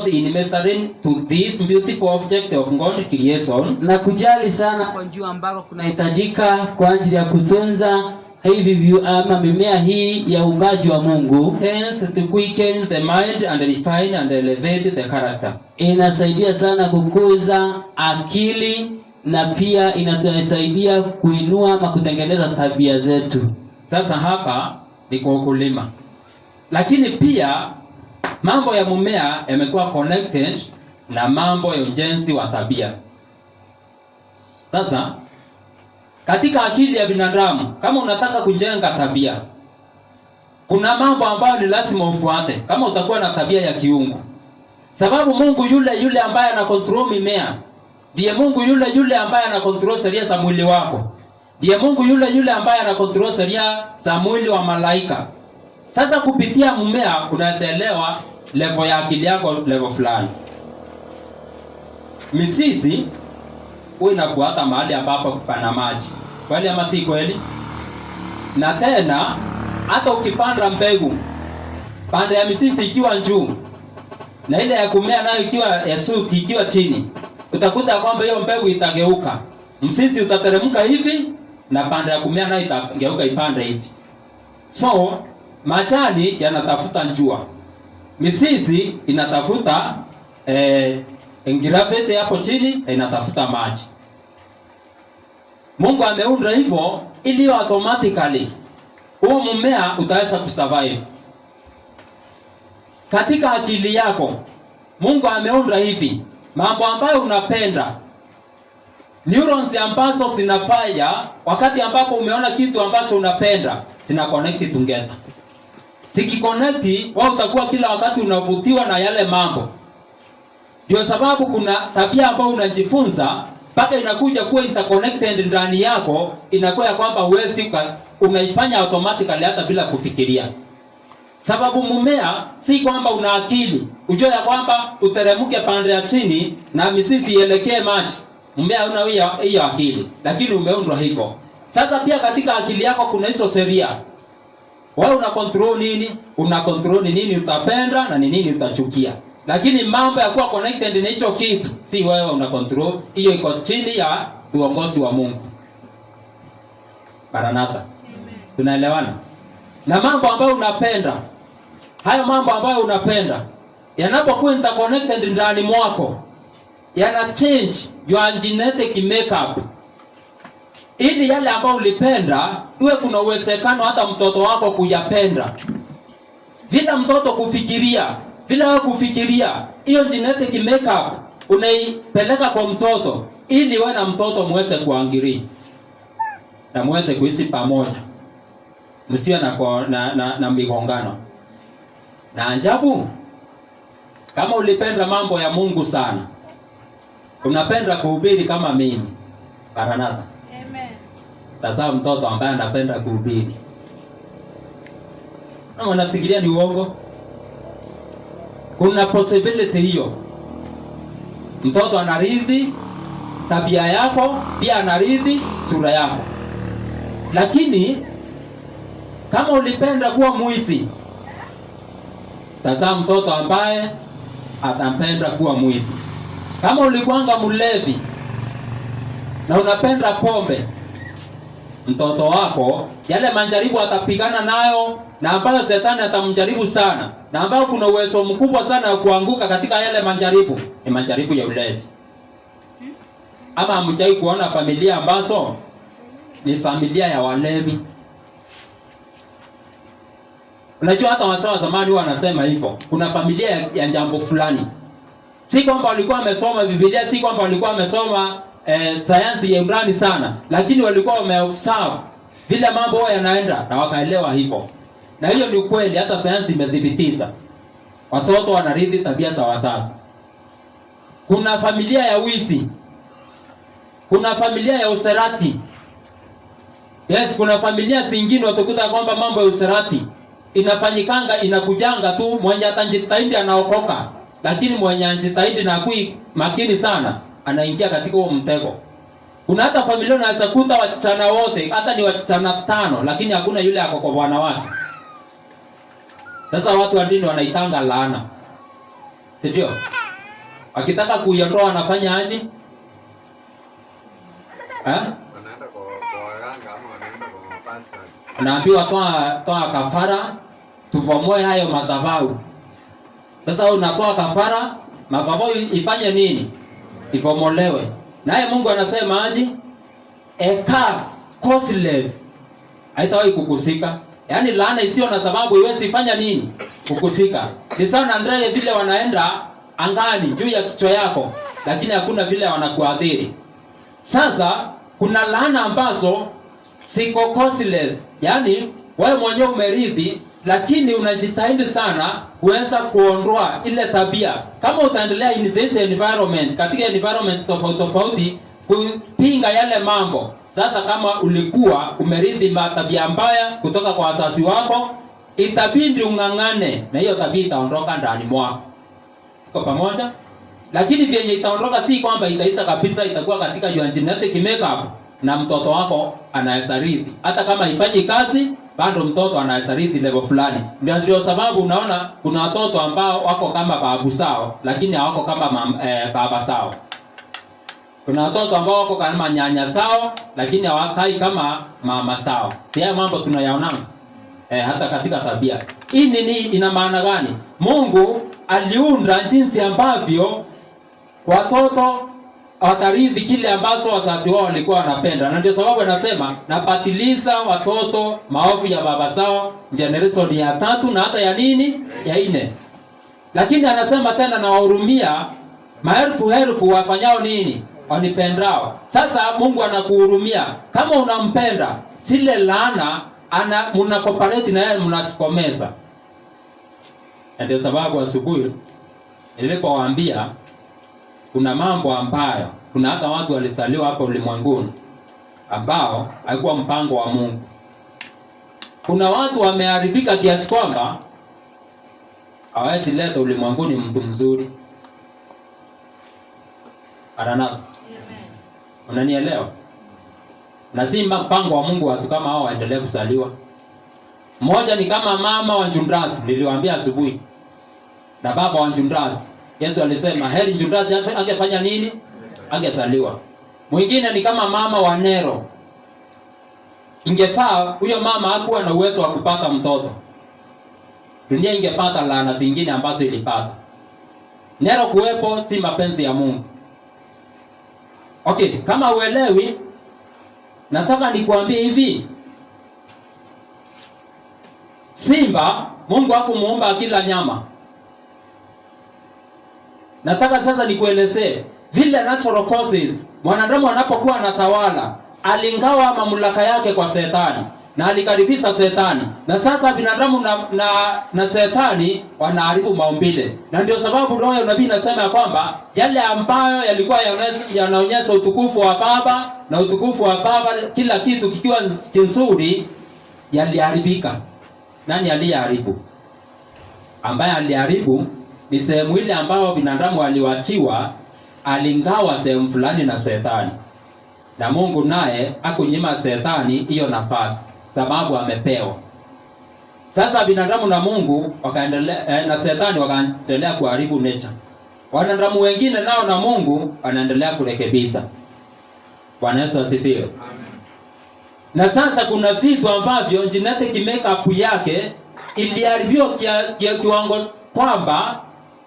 in ministering to this beautiful object of God creation, na kujali sana kwa njia ambako kunahitajika kwa ajili ya kutunza hivi ama mimea hii ya uumbaji wa Mungu, tends to quicken the mind and refine and elevate the character. Inasaidia sana kukuza akili na pia inatusaidia kuinua ama kutengeneza tabia zetu. Sasa hapa ni kwa ukulima, lakini pia mambo ya mumea yamekuwa connected na mambo ya ujenzi wa tabia. Sasa katika akili ya binadamu, kama unataka kujenga tabia, kuna mambo ambayo ni lazima ufuate kama utakuwa na tabia ya kiungu. Sababu Mungu yule ambaye ana control mimea, ndiye Mungu yule ambaye ana control sheria za mwili wako. Ndiye Mungu yule ambaye ana control sheria za mwili wa malaika. Sasa kupitia mmea unaelewa level ya akili yako, level fulani. Misisi wewe inafuata mahali ambapo pana maji. Kweli ama si kweli? Na tena hata ukipanda mbegu, panda ya misisi ikiwa juu na ile ya kumea nayo ikiwa ya suti ikiwa chini, utakuta kwamba hiyo mbegu itageuka. Msisi utateremka hivi na panda ya kumea nayo itageuka ipande hivi. So majani yanatafuta jua, misisi inatafuta gravity hapo chini, inatafuta maji. Mungu ameunda hivyo ili automatically huo mmea utaweza kusurvive. Katika akili yako Mungu ameunda hivi, mambo ambayo unapenda, neurons ambazo zinafanya wakati ambapo umeona kitu ambacho unapenda, zina connect together. Zikiconnect, wewe utakuwa kila wakati unavutiwa na yale mambo. Ndio sababu kuna tabia ambayo unajifunza mpaka inakuja kuwa interconnected ndani yako, inakuwa ya kwamba huwezi unaifanya automatically hata bila kufikiria. Sababu mmea si kwamba una akili, ujue ya kwamba uteremke pande ya chini na mizizi ielekee maji. Mmea una hiyo akili, lakini umeundwa hivyo. Sasa pia katika akili yako kuna hizo sheria. Wewe una control nini? Una control nini utapenda na nini utachukia. Lakini mambo ya kuwa connected na hicho kitu si wewe una control, hiyo iko chini ya uongozi wa Mungu. Maranatha. Amen. Tunaelewana? Na mambo ambayo unapenda, hayo mambo ambayo unapenda yanapokuwa interconnected ndani mwako, yana change your genetic makeup. Ili yale ambayo ulipenda iwe kuna uwezekano hata mtoto wako kuyapenda. Vile mtoto kufikiria, vile wewe kufikiria, hiyo genetic makeup unaipeleka kwa mtoto ili wewe na mtoto muweze kuangiria na muweze kuishi pamoja, msiwe na migongano. Na ajabu, kama ulipenda mambo ya Mungu sana, unapenda kuhubiri kama mimi, Maranatha. Amen. Tazama mtoto ambaye anapenda kuhubiri, na unafikiria ni uongo? Kuna possibility hiyo. Mtoto anarithi tabia yako, pia anarithi sura yako. Lakini kama ulipenda kuwa mwizi, tazama mtoto ambaye atapenda kuwa mwizi. Kama ulikuanga mlevi na unapenda pombe, mtoto wako yale majaribu atapigana nayo, na ambayo shetani atamjaribu sana, na ambayo kuna uwezo mkubwa sana wa kuanguka katika yale majaribu, ni majaribu ya ulevi. Ama hamjai kuona familia ambazo ni familia ya walevi? Unajua hata wasema wa zamani huwa wanasema hivyo, kuna familia ya jambo fulani. Si kwamba walikuwa wamesoma Biblia, si kwamba walikuwa wamesoma sayansi ya undani sana, lakini walikuwa wameobserve vile mambo yanaenda na wakaelewa hivyo. Na hiyo ni ukweli, hata sayansi imethibitisha. Watoto wanarithi tabia za wazazi. Kuna familia ya wizi. Kuna familia ya userati. Yes, kuna familia zingine utakuta kwamba mambo ya userati inafanyikanga, inakujanga tu, mwenye atajitahidi anaokoka, lakini mwenye anajitahidi na kui makini sana anaingia katika huo mtego. Kuna hata familia unaweza kuta wasichana wote, hata ni wasichana 5, lakini hakuna yule ako kwa bwana wake. Sasa watu wa dini wanaitanga laana, si ndio? Wakitaka kuiondoa wanafanya aje? Wanaenda kwa waganga ama wanaenda kwa pastors. Unaambiwa toa kafara tuvomoe hayo madhabahu. Sasa unatoa kafara, madhabahu ifanye nini? Ivomolewe. Naye Mungu anasema aje? A curse causeless haitawahi kukusika. Yaani laana isiyo na sababu iwezi fanya nini? Kukusika. Ni sawa na ndege vile wanaenda angani juu ya kichwa yako, lakini hakuna vile wanakuadhiri. Sasa kuna laana ambazo siko causeless. Yaani wewe mwenyewe umerithi, lakini unajitahidi sana kuweza kuondoa ile tabia. Kama utaendelea in this environment, katika environment tofauti kupinga yale mambo. Sasa kama ulikuwa umerithi tabia mbaya kutoka kwa wazazi wako, itabidi ung'ang'ane na hiyo tabia itaondoka ndani mwako. Kwa pamoja? Lakini vyenye itaondoka si kwamba itaisha kabisa, itakuwa katika your genetic makeup na mtoto wako anaweza rithi. Hata kama ifanyi kazi, bado mtoto anaweza rithi level fulani. Ndio sababu unaona kuna watoto ambao wako kama babu sao, lakini hawako kama baba sao. Kuna watoto ambao wako kama nyanya sao, lakini hawakai kama mama sao. Si haya mambo tunayaona hata katika tabia. Hii nini ina maana gani? Mungu aliunda jinsi ambavyo watoto watarithi kile ambacho wazazi wao walikuwa wanapenda. Na ndio sababu anasema napatiliza watoto maovu ya baba zao generation ya 3 na hata ya nini? Ya 4. Lakini anasema tena na wahurumia maelfu wafanyao nini? Wanipendao. Sasa Mungu anakuhurumia. Kama unampenda, sile laana mnakooperate na yeye, mnasikomeza. Ndio sababu asubuhi nilipowaambia kuna mambo ambayo kuna hata watu walisaliwa hapa ulimwenguni ambao haikuwa mpango wa Mungu. Kuna watu wameharibika kiasi kwamba hawezi leta ulimwenguni mtu mzuri. Amen. Unanielewa? Na si mpango wa Mungu watu kama hao waendelee kusaliwa. Mmoja ni kama mama wa Njundrasi, niliwaambia asubuhi. Na baba wa Njundrasi. Yesu alisema heri Njundrasi angefanya nini? Angesaliwa. Mwingine ni kama mama wa Nero. Ingefaa huyo mama hakuwa na uwezo wa kupata mtoto. Dunia ingepata laana zingine ambazo ilipata. Nero kuwepo si mapenzi ya Mungu. Okay, kama uelewi, nataka nikuambie hivi. Simba, Mungu hakumuumba kila nyama. Nataka sasa nikuelezee vile natural causes mwanadamu anapokuwa anatawala, alingawa mamlaka yake kwa Shetani na alikaribisha Shetani. Na sasa binadamu na Shetani wanaharibu maumbile. Na ndio sababu roho ya nabii inasema ya kwamba yale ambayo yalikuwa yanaonyesha utukufu wa Baba na utukufu wa Baba, kila kitu kikiwa kizuri, yaliharibika. Nani aliyeharibu? Ambaye aliharibu ni sehemu ile ambayo binadamu aliwachiwa, alingawa sehemu fulani na Shetani. na Mungu naye akunyima Shetani hiyo nafasi, sababu amepewa. Sasa binadamu na Mungu wakaendelea, na Shetani wakaendelea kuharibu nature. Wanadamu wengine nao na Mungu wanaendelea kurekebisha. Bwana Yesu asifiwe. Amen. Na sasa kuna vitu ambavyo genetic makeup yake iliharibiwa kiwango kwamba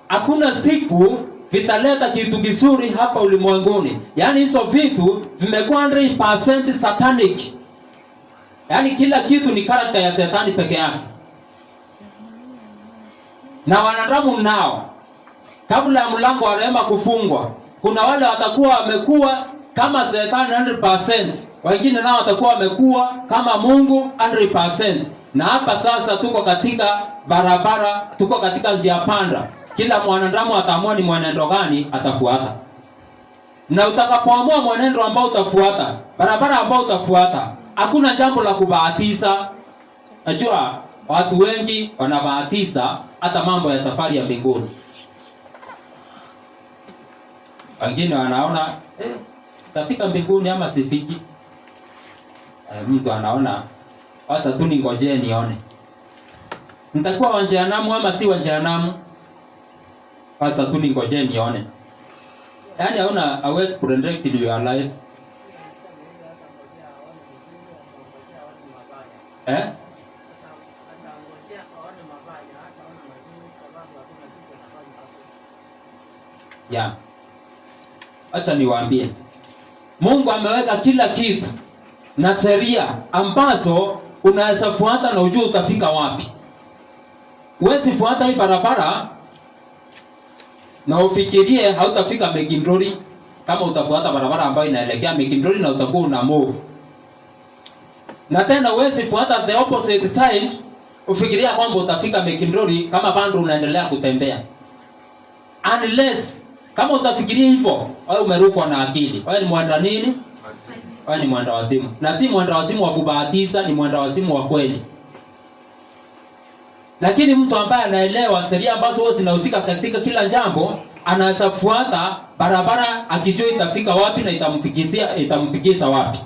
hakuna siku vitaleta kitu kizuri hapa ulimwenguni. Yaani hizo vitu vimekuwa 100% satanic. Yaani kila kitu ni character ya Shetani peke yake. Na wanadamu nao, kabla ya mlango wa rehema kufungwa, kuna wale watakuwa wamekuwa kama Shetani 100%, wengine nao watakuwa wamekuwa kama Mungu 100%. Na hapa sasa tuko katika barabara, tuko katika njia panda. Kila mwanadamu ataamua ni mwenendo gani atafuata. Na utakapoamua mwenendo ambao utafuata, barabara ambao utafuata, hakuna jambo la kubahatisha. Najua watu wengi wanabahatisha hata mambo ya safari ya mbinguni. Wengine wanaona tafika mbinguni ama sifiki. Mtu anaona sasa tu ningojee nione, nitakuwa wa jehanamu ama si wa jehanamu. Sasa tu ningojee nione. Yaani hawezi predict your life. Acha niwaambie, Mungu ameweka kila kitu na sheria ambazo unaweza fuata na ujue utafika wapi. Huwezi fuata hii barabara na ufikirie hautafika Mekindori kama utafuata barabara ambayo inaelekea Mekindori na utakuwa una move. Na tena huwezi fuata the opposite side ufikiria kwamba utafika Mekindori kama bado unaendelea kutembea. Unless kama utafikiria hivyo, wewe umerukwa na akili. Wewe ni mwenda nini? Wewe ni mwenda wazimu. Na si mwenda wazimu wa kubahatisha, ni mwenda wazimu wa kweli. Lakini mtu ambaye anaelewa sheria ambazo wao zinahusika katika kila jambo, anaweza fuata barabara akijua itafika wapi na itamfikisha wapi.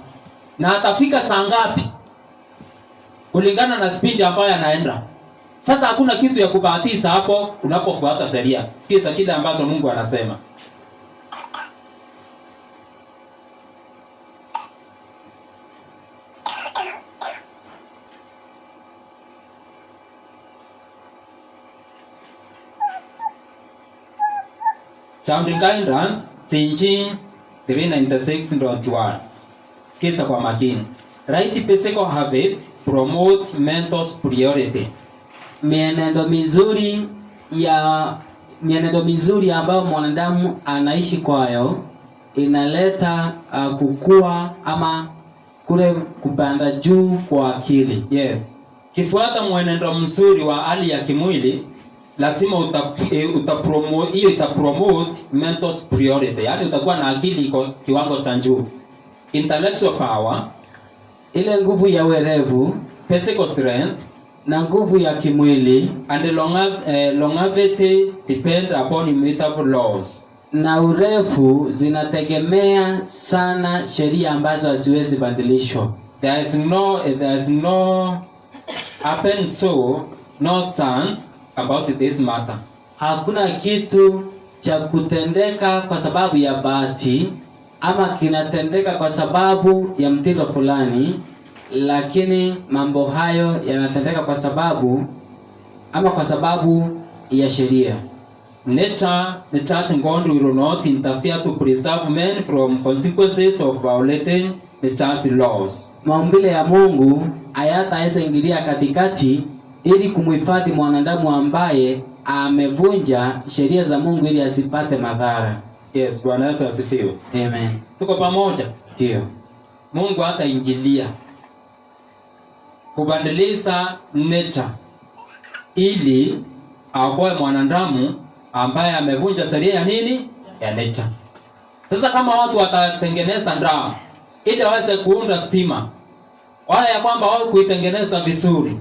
Na atafika saa ngapi kulingana na speed ambayo anaenda. Sasa hakuna kitu ya kubahatisha hapo unapofuata sheria. Sikiza kile ambacho Mungu anasema. Sounding guidance, Sinjin 396.1. Sikiza kwa makini. Right physical habits promote mental superiority. Mienendo mizuri ambayo mwanadamu anaishi kwayo inaleta kukua ama kule kupanda juu kwa akili. Yes. Kifuata mwenendo mzuri wa hali ya kimwili, lazima itapromote mental superiority. Yaani utakuwa na akili iko kiwango cha juu. Intellectual power, ile nguvu ya werevu, physical strength, na nguvu ya kimwili, and longevity depend upon immutable laws. Na urefu zinategemea sana sheria ambazo haziwezi badilishwa. There is no happen so no sense about this matter. Hakuna kitu cha kutendeka kwa sababu ya bahati ama kinatendeka kwa sababu ya mtindo fulani, lakini mambo hayo yanatendeka kwa sababu ya sheria. Nature's God will not interfere to preserve men from consequences of violating nature's laws. Maumbile ya Mungu hayataweza ingilia katikati ili kumhifadhi mwanadamu ambaye amevunja sheria za Mungu ili asipate madhara. Yes, Bwana Yesu asifiwe. Amen. Tuko pamoja? Ndio. Mungu hataingilia kubadilisha nature ili aokoe mwanadamu ambaye amevunja sheria ya nini? Ya nature. Sasa kama watu watatengeneza ndaa ili waweze kuunda stima, wala ya kwamba wao kuitengeneza vizuri,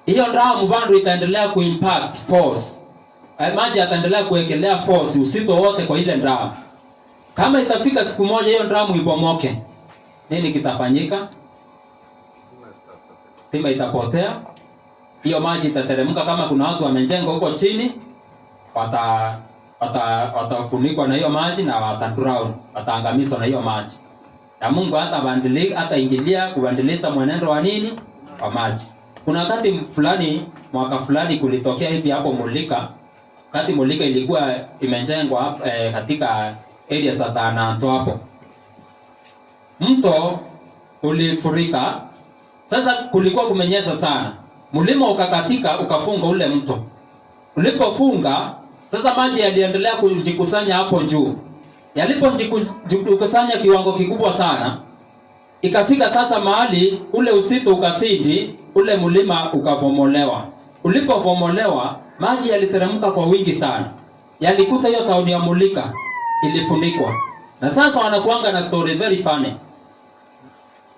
hiyo ndaa mbando itaendelea kuimpact force. Maji ataendelea kuwekelea force usito wote kwa ile ndaa. Kama itafika siku moja hiyo dramu ibomoke, nini kitafanyika? Stima itapotea, hiyo maji itateremka. Kama kuna watu wamejenga huko chini, watafunikwa na hiyo maji na watadrown, wataangamizwa na hiyo maji. Na Mungu hata ingilia kubadilisha mwenendo wa nini? Wa maji. Kuna wakati fulani, mwaka fulani kulitokea hivi hapo Mulika. Wakati Mulika ilikuwa imejengwa katika area za Tananto hapo. Mto ulifurika. Sasa kulikuwa kumenyesha sana. Mlima ukakatika ukafunga ule mto. Ulipofunga, sasa maji yaliendelea kujikusanya hapo juu. Yalipojikusanya kiwango kikubwa sana, ikafika sasa mahali ule usito ukasidi, ule mlima ukavomolewa. Ulipovomolewa, maji yaliteremka kwa wingi sana. Yalikuta hiyo tauni ya Mulika ilifunikwa. Na sasa wanakuanga na story very funny.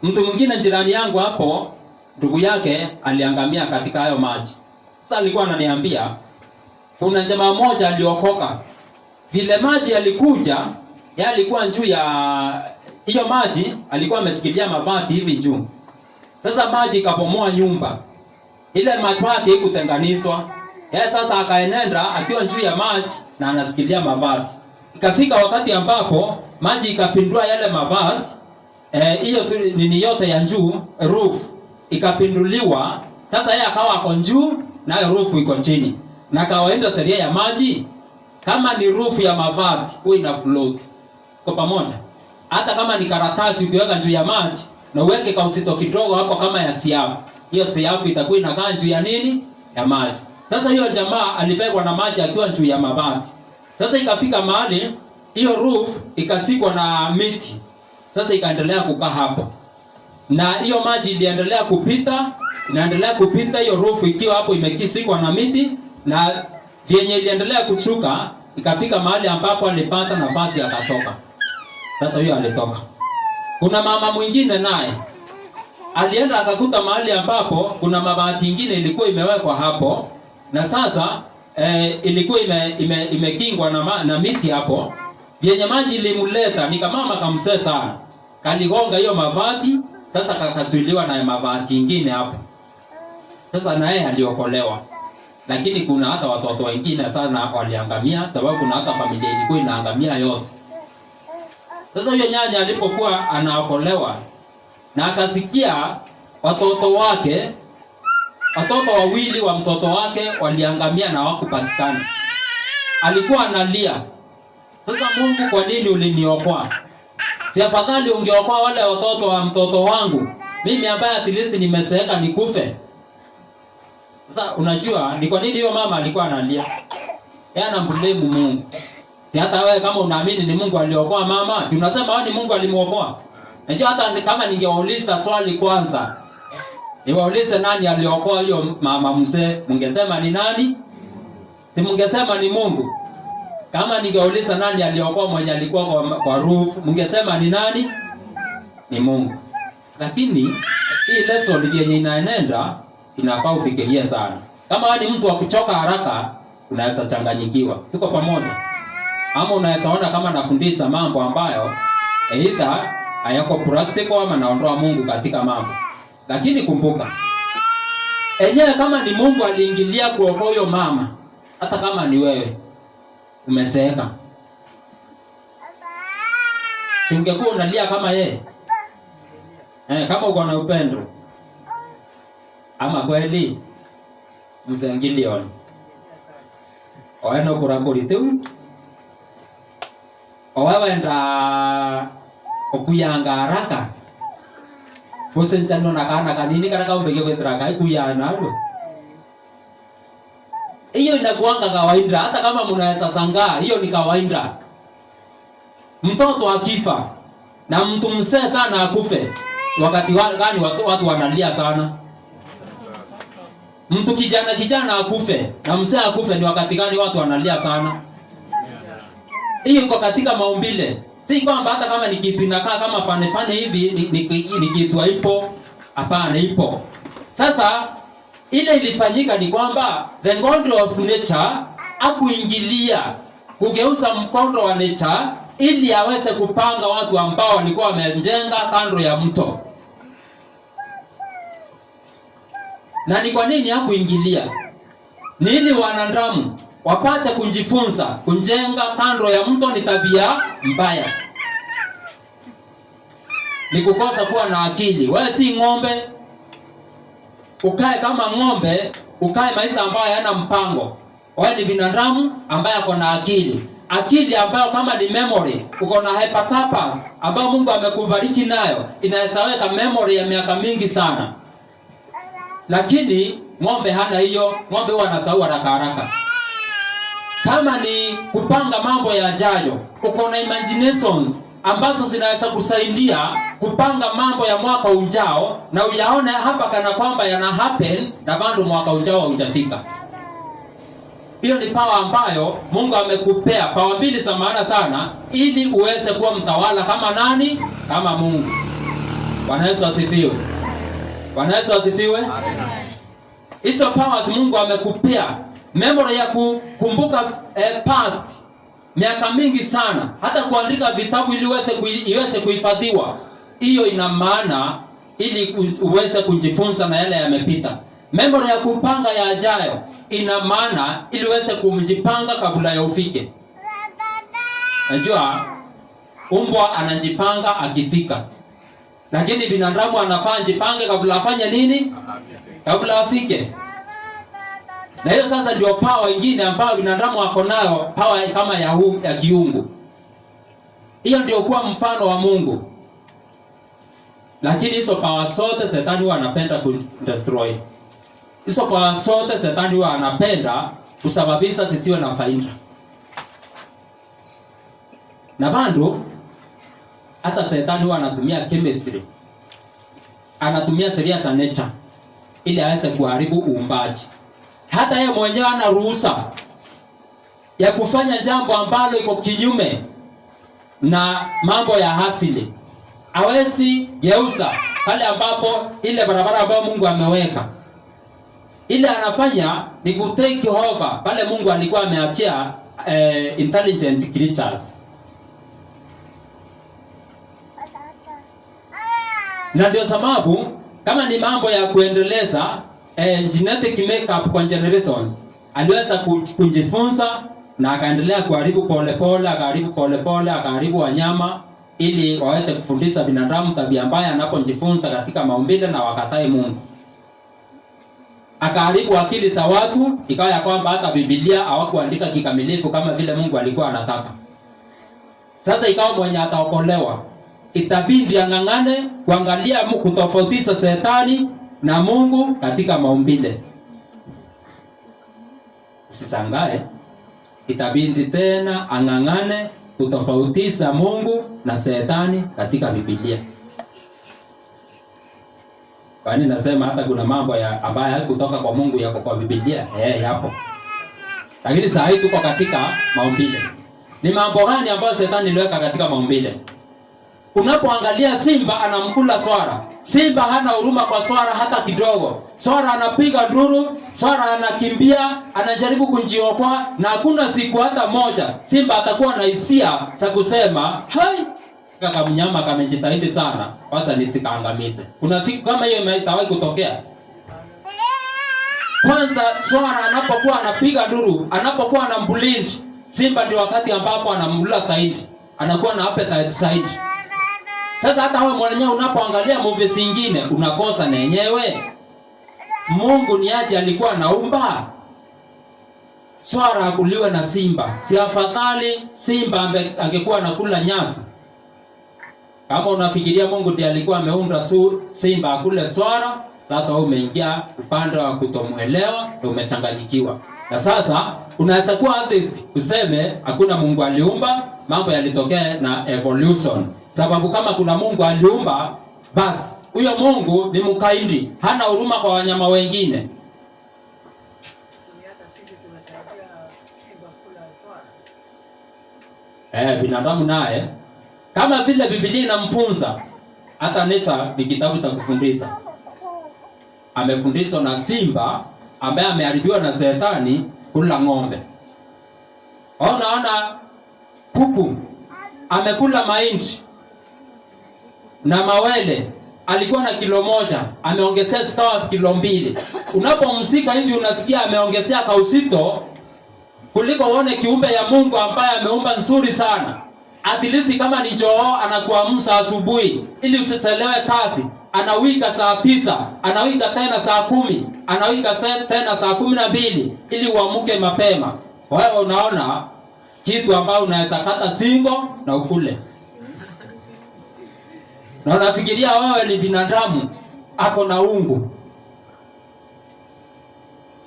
Mtu mwingine jirani yangu hapo, ndugu yake aliangamia katika hayo maji. Sasa alikuwa ananiambia kuna jamaa mmoja aliokoka. Vile maji yalikuja, yeye alikuwa juu ya hiyo maji, alikuwa amesikilia mabati hivi juu. Sasa maji ikabomoa nyumba. Ile mabati haikutenganishwa. Yeye sasa akaenenda akiwa juu ya maji na anasikilia mabati. Ikafika wakati ambapo maji ikapindua yale mabati, hiyo nini yote ya juu, roof ikapinduliwa. Sasa yeye akawa ako juu na roof iko chini. Na kawaida sheria ya maji, kama ni roof ya mabati huwa ina float kwa pamoja. Hata kama ni karatasi ukiweka juu ya maji na uweke kausito kidogo hapo kama ya siafu, hiyo siafu itakuwa inakaa juu ya nini? Ya maji. Sasa hiyo jamaa alipegwa na maji akiwa juu ya mabati. Sasa ikafika mahali hiyo roof ikasikwa na miti. Sasa ikaendelea kukaa hapo. Na hiyo maji iliendelea kupita, inaendelea kupita, hiyo roof ikiwa hapo imekisikwa na miti, na vyenye iliendelea kushuka ikafika mahali ambapo alipata nafasi akatoka. Sasa huyo alitoka. Kuna mama mwingine naye alienda akakuta mahali ambapo kuna mabati nyingine ilikuwa imewekwa hapo, na sasa ilikuwa imekingwa na miti hapo. Vyenye maji ilimuleta, ni kama mama kamsee sana, kaligonga hiyo mabati. Sasa kakasuiliwa na mabati nyingine hapo. Sasa na yeye aliokolewa. Lakini kuna hata watoto wengine sana waliangamia, sababu kuna hata familia ilikuwa inaangamia yote. Sasa huyo nyanya alipokuwa anaokolewa na akasikia watoto wawili wa mtoto wake waliangamia na hawakupatikana, alikuwa analia, sasa Mungu, kwa nini uliniokoa? Si afadhali ungeokoa wale watoto wa mtoto wangu, mimi ambaye at least nimeseeka nikufe. Sasa unajua ni kwa nini hiyo mama alikuwa analia? Yeye anamblame Mungu. Si hata wewe kama unaamini ni Mungu aliokoa mama, si unasema wewe ni Mungu alimuokoa? Unajua hata kama ningewauliza swali kwanza, niwaulize nani aliokoa hiyo mama mzee, mungesema ni nani? Si mungesema ni Mungu? Kama ningeuliza nani aliokoa mwenye alikuwa kwa roof, mungesema ni nani? Ni Mungu. Lakini hii lesson yenye inaenenda inafaa ufikirie sana. Kama wewe ni mtu wa kuchoka haraka, unaweza changanyikiwa. Tuko pamoja? Ama unaweza ona kama nafundisha mambo ambayo either hayako practical ama naondoa Mungu katika mambo. Lakini kumbuka, enyewe kama ni Mungu aliingilia kuokoa huyo mama, hata kama ni wewe umeseeka, si ungekuwa unalia kama yeye? Kama uko na upendo. Ama kweli msengilioni oeno kuramburi tu owawenda okuyanga haraka usenchano nakana kanini kana kaumbege kwetraka ikuyana alo. Hiyo inakuanga kawaida, hata kama mnaweza sangaa, hiyo ni kawaida. Mtoto akifa na mtu mzee sana akufe, wakati gani watu wanalia sana? Mtu kijana akufe na mzee akufe, ni wakati gani watu wanalia sana? Hiyo iko katika maumbile. Si kwamba hata kama ni kitu inakaa kama fane hivi ni kitu haipo. Hapana, ipo. Sasa ile ilifanyika ni kwamba the God of nature akuingilia kugeuza mkondo wa nature ili aweze kupanga watu ambao walikuwa wamejenga kando ya mto. Na ni kwa nini hakuingilia? Ni ili wanadamu wapate kujifunza kujenga kando ya mto ni tabia mbaya. Ni kukosa kuwa na akili. Wewe si ng'ombe. Ukae kama ng'ombe, ukae maisha ambayo hayana mpango. Wewe ni binadamu ambaye ako na akili. Akili ambayo kama ni memory, uko na hippocampus ambayo Mungu amekubariki nayo, inaweza weka memory ya miaka mingi sana. Lakini ng'ombe hana hiyo. Ng'ombe huwa anasahau haraka haraka. Kama ni kupanga mambo yajayo, uko na imaginations ambazo zinaweza kusaidia kupanga mambo ya mwaka ujao na uyaone hapa kana kwamba yana happen na bado mwaka ujao haujafika. Hiyo ni power ambayo Mungu amekupea, power mbili za maana sana, ili uweze kuwa mtawala kama nani? Kama Mungu. Bwana Yesu asifiwe. Bwana Yesu asifiwe. Hizo powers Mungu amekupea, memory ya kukumbuka past miaka mingi sana, hata kuandika vitabu ili iweze kuhifadhiwa. Hiyo ina maana ili uweze kujifunza na yale yamepita. Memory ya kupanga yajayo ina maana ili uweze kumjipanga kabla ya ufike. Najua umbwa anajipanga akifika, lakini binadamu anafaa jipange kabla afanye nini? Kabla afike. Na hiyo sasa ndio power nyingine ambayo binadamu wako nayo, power kama ya kiungu. Hiyo ndio kuwa mfano wa Mungu. Lakini hizo power zote Shetani huwa anapenda kudestroy. Hizo power zote Shetani huwa anapenda kusababisha sisiwe na faida. Na bado hata Shetani huwa anatumia chemistry. Anatumia sheria za nature ili aweze kuharibu uumbaji. Hata yeye mwenyewe ana ruhusa ya kufanya jambo ambalo iko kinyume na mambo ya asili. Hawezi geuza pale ambapo ile barabara ambayo Mungu ameweka. Ile anafanya ni ku take over pale Mungu alikuwa ameachia intelligent creatures. Na ndio sababu kama ni mambo ya kuendeleza genetic makeup kwa generations, aliweza kujifunza na akaendelea kuharibu polepole, akaharibu wanyama ili waweze kufundisha binadamu tabia mbaya anapojifunza katika maumbile na wakatae Mungu. Akaharibu akili za watu, ikawa ya kwamba hata Biblia hawakuandika kikamilifu kama vile Mungu alikuwa anataka. Sasa ikawa mwenye ataokolewa itabidi ang'ang'ane kuangalia kutofautisha Shetani na Mungu katika maumbile. Usisangae, itabidi tena ang'ang'ane kutofautisha Mungu na Shetani katika Biblia. Kwani nasema hata kuna mambo ambayo kutoka kwa Mungu yako kwa Biblia, yapo. Lakini saa hii tuko katika maumbile. Ni mambo gani ambayo Shetani aliweka katika maumbile? Unapoangalia simba anamkula swara. Simba hana huruma kwa swara hata kidogo. Swara anapiga nduru, swara anakimbia, anajaribu kujiokoa, na hakuna siku hata moja simba atakuwa na hisia za kusema, "Hai, kaka mnyama kamejitahidi sana, sasa nisikaangamize." Kuna siku kama hiyo itawahi kutokea? Kwanza swara anapokuwa anapiga nduru, anapokuwa anambulind, simba ndio wakati ambapo anamla zaidi. Anakuwa na appetite zaidi. Sasa hata wewe mwenyewe unapoangalia movies zingine unakosa na yenyewe. Mungu ni aje alikuwa anaumba swara akuliwe na simba? Si afadhali simba angekuwa anakula nyasi? Kama unafikiria Mungu ndiye alikuwa ameunda simba akule swara, sasa wewe umeingia upande wa kutomuelewa na umechanganyikiwa. Na sasa unaweza kuwa atheist useme hakuna Mungu aliumba, mambo yalitokea na evolution. Sababu kama kuna Mungu aliumba, basi huyo Mungu ni mkaidi, hana huruma kwa wanyama wengine. Binadamu naye kama vile Biblia inamfunza, hata nature ni kitabu cha kufundisha. Amefundishwa na simba ambaye ameharibiwa na Shetani kula ng'ombe. Ona kuku amekula mahindi na mawele, alikuwa na kilo 1, ameongezea zikawa kilo 2. Unapomsika hivi unasikia ameongezea kauzito kuliko uone kiumbe ya Mungu ambaye ameumba nzuri sana. At least kama ni joo anakuamsha asubuhi ili usichelewe kazi. Anawika saa 9, anawika tena saa 10, anawika tena saa 12 ili uamke mapema. Wewe unaona kitu ambao unaweza kata singo na ukule. Na unafikiria wewe ni binadamu ako na ungu.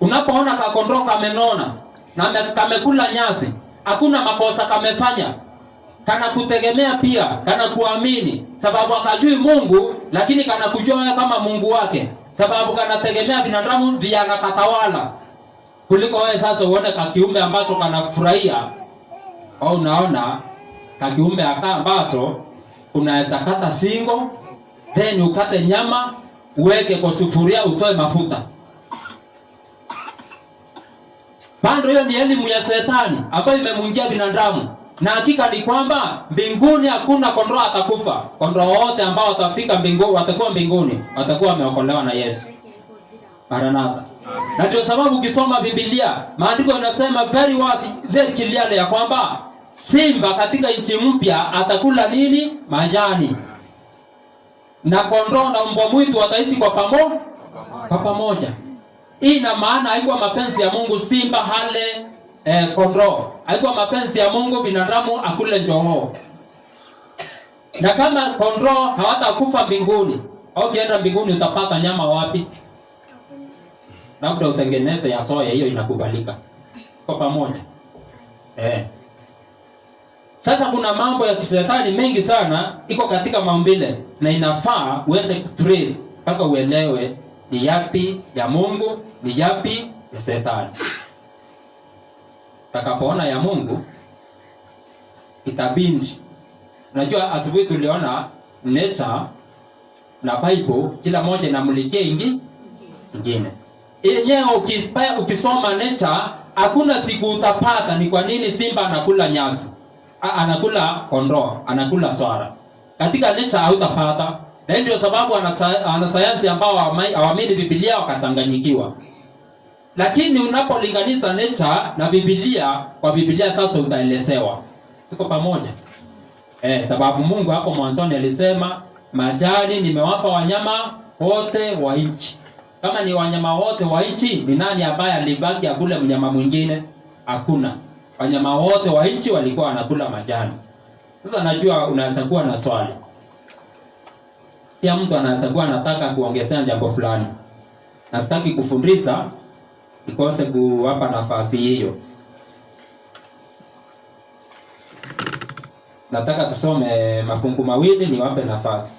Unapoona kakondoo kamenona na kamekula nyasi, hakuna makosa kamefanya. Kana kutegemea pia, kana kuamini, sababu akajui Mungu, lakini kana kujua wewe kama Mungu wake, sababu kana tegemea binadamu ndiye anakatawala. Kuliko wewe sasa uone kakiumbe ambacho kanafurahia, au unaona kakiumbe ambacho unaweza kata singo, then ukate nyama, uweke kwa sufuria, utoe mafuta. Bado hiyo ni elimu ya Shetani ambayo imemuingia binadamu. Na hakika ni kwamba mbinguni hakuna kondoo atakufa. Kondoo wote ambao watafika mbinguni, watakuwa mbinguni, watakuwa wameokolewa na Yesu. Maranatha. Na ndio sababu ukisoma Biblia, maandiko yanasema very clearly ya kwamba simba katika nchi mpya atakula nini? Majani. Na kondoo na mbwa mwitu wataishi kwa pamoja. Hii ina maana haikuwa mapenzi ya Mungu simba hale kondoo. Haikuwa mapenzi ya Mungu binadamu akule njogoo. Na kama kondoo hawatakufa mbinguni, au kienda mbinguni utapata nyama wapi? Labda utengeneze ya soya, hiyo inakubalika. Kwa pamoja. Sasa kuna mambo ya kishetani mengi sana iko katika maumbile, na inafaa uweze kutrace mpaka uelewe ni yapi ya Mungu, ni yapi ya Shetani. Takapoona ya Mungu itabindi. Unajua asubuhi tuliona nature na Bible kila moja inamulikia ingine. Yenyewe ukisoma nature hakuna siku utapata ni kwa nini simba anakula nyasi, anakula kondoo, anakula swara. Katika nature hautapata. Na ndio sababu wanasayansi ambao hawaamini Biblia wakachanganyikiwa. Lakini unapolinganisha nature na Biblia, kwa Biblia sasa utaelezewa. Tuko pamoja? Sababu Mungu hapo mwanzoni alisema majani nimewapa wanyama wote wa nchi. Kama ni wanyama wote wa nchi, ni nani ambaye alibaki akule mnyama mwingine? Hakuna. Wanyama wote wa nchi walikuwa wanakula majani. Sasa najua unaweza kuwa na swali. Pia mtu anaweza kuwa anataka kuongezea jambo fulani. Na sitaki kufundisha nikose kuwapa nafasi hiyo. Nataka tusome mafungu mawili niwape nafasi.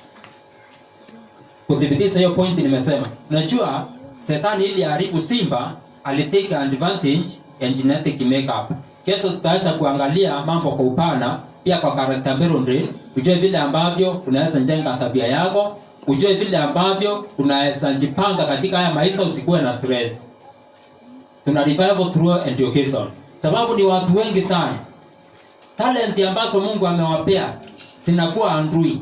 Kudhibitisha hiyo point nimesema. Unajua Shetani ili haribu simba alitake advantage ya genetic makeup. Kesho tutaweza kuangalia mambo kwa upana, pia kwa character building, ujue vile ambavyo unaweza jenga tabia yako, ujue vile ambavyo unaweza jipanga katika haya maisha usikuwe na stress. Tuna revival through education. Sababu ni watu wengi sana. Talent ambazo Mungu amewapea zinakuwa andui.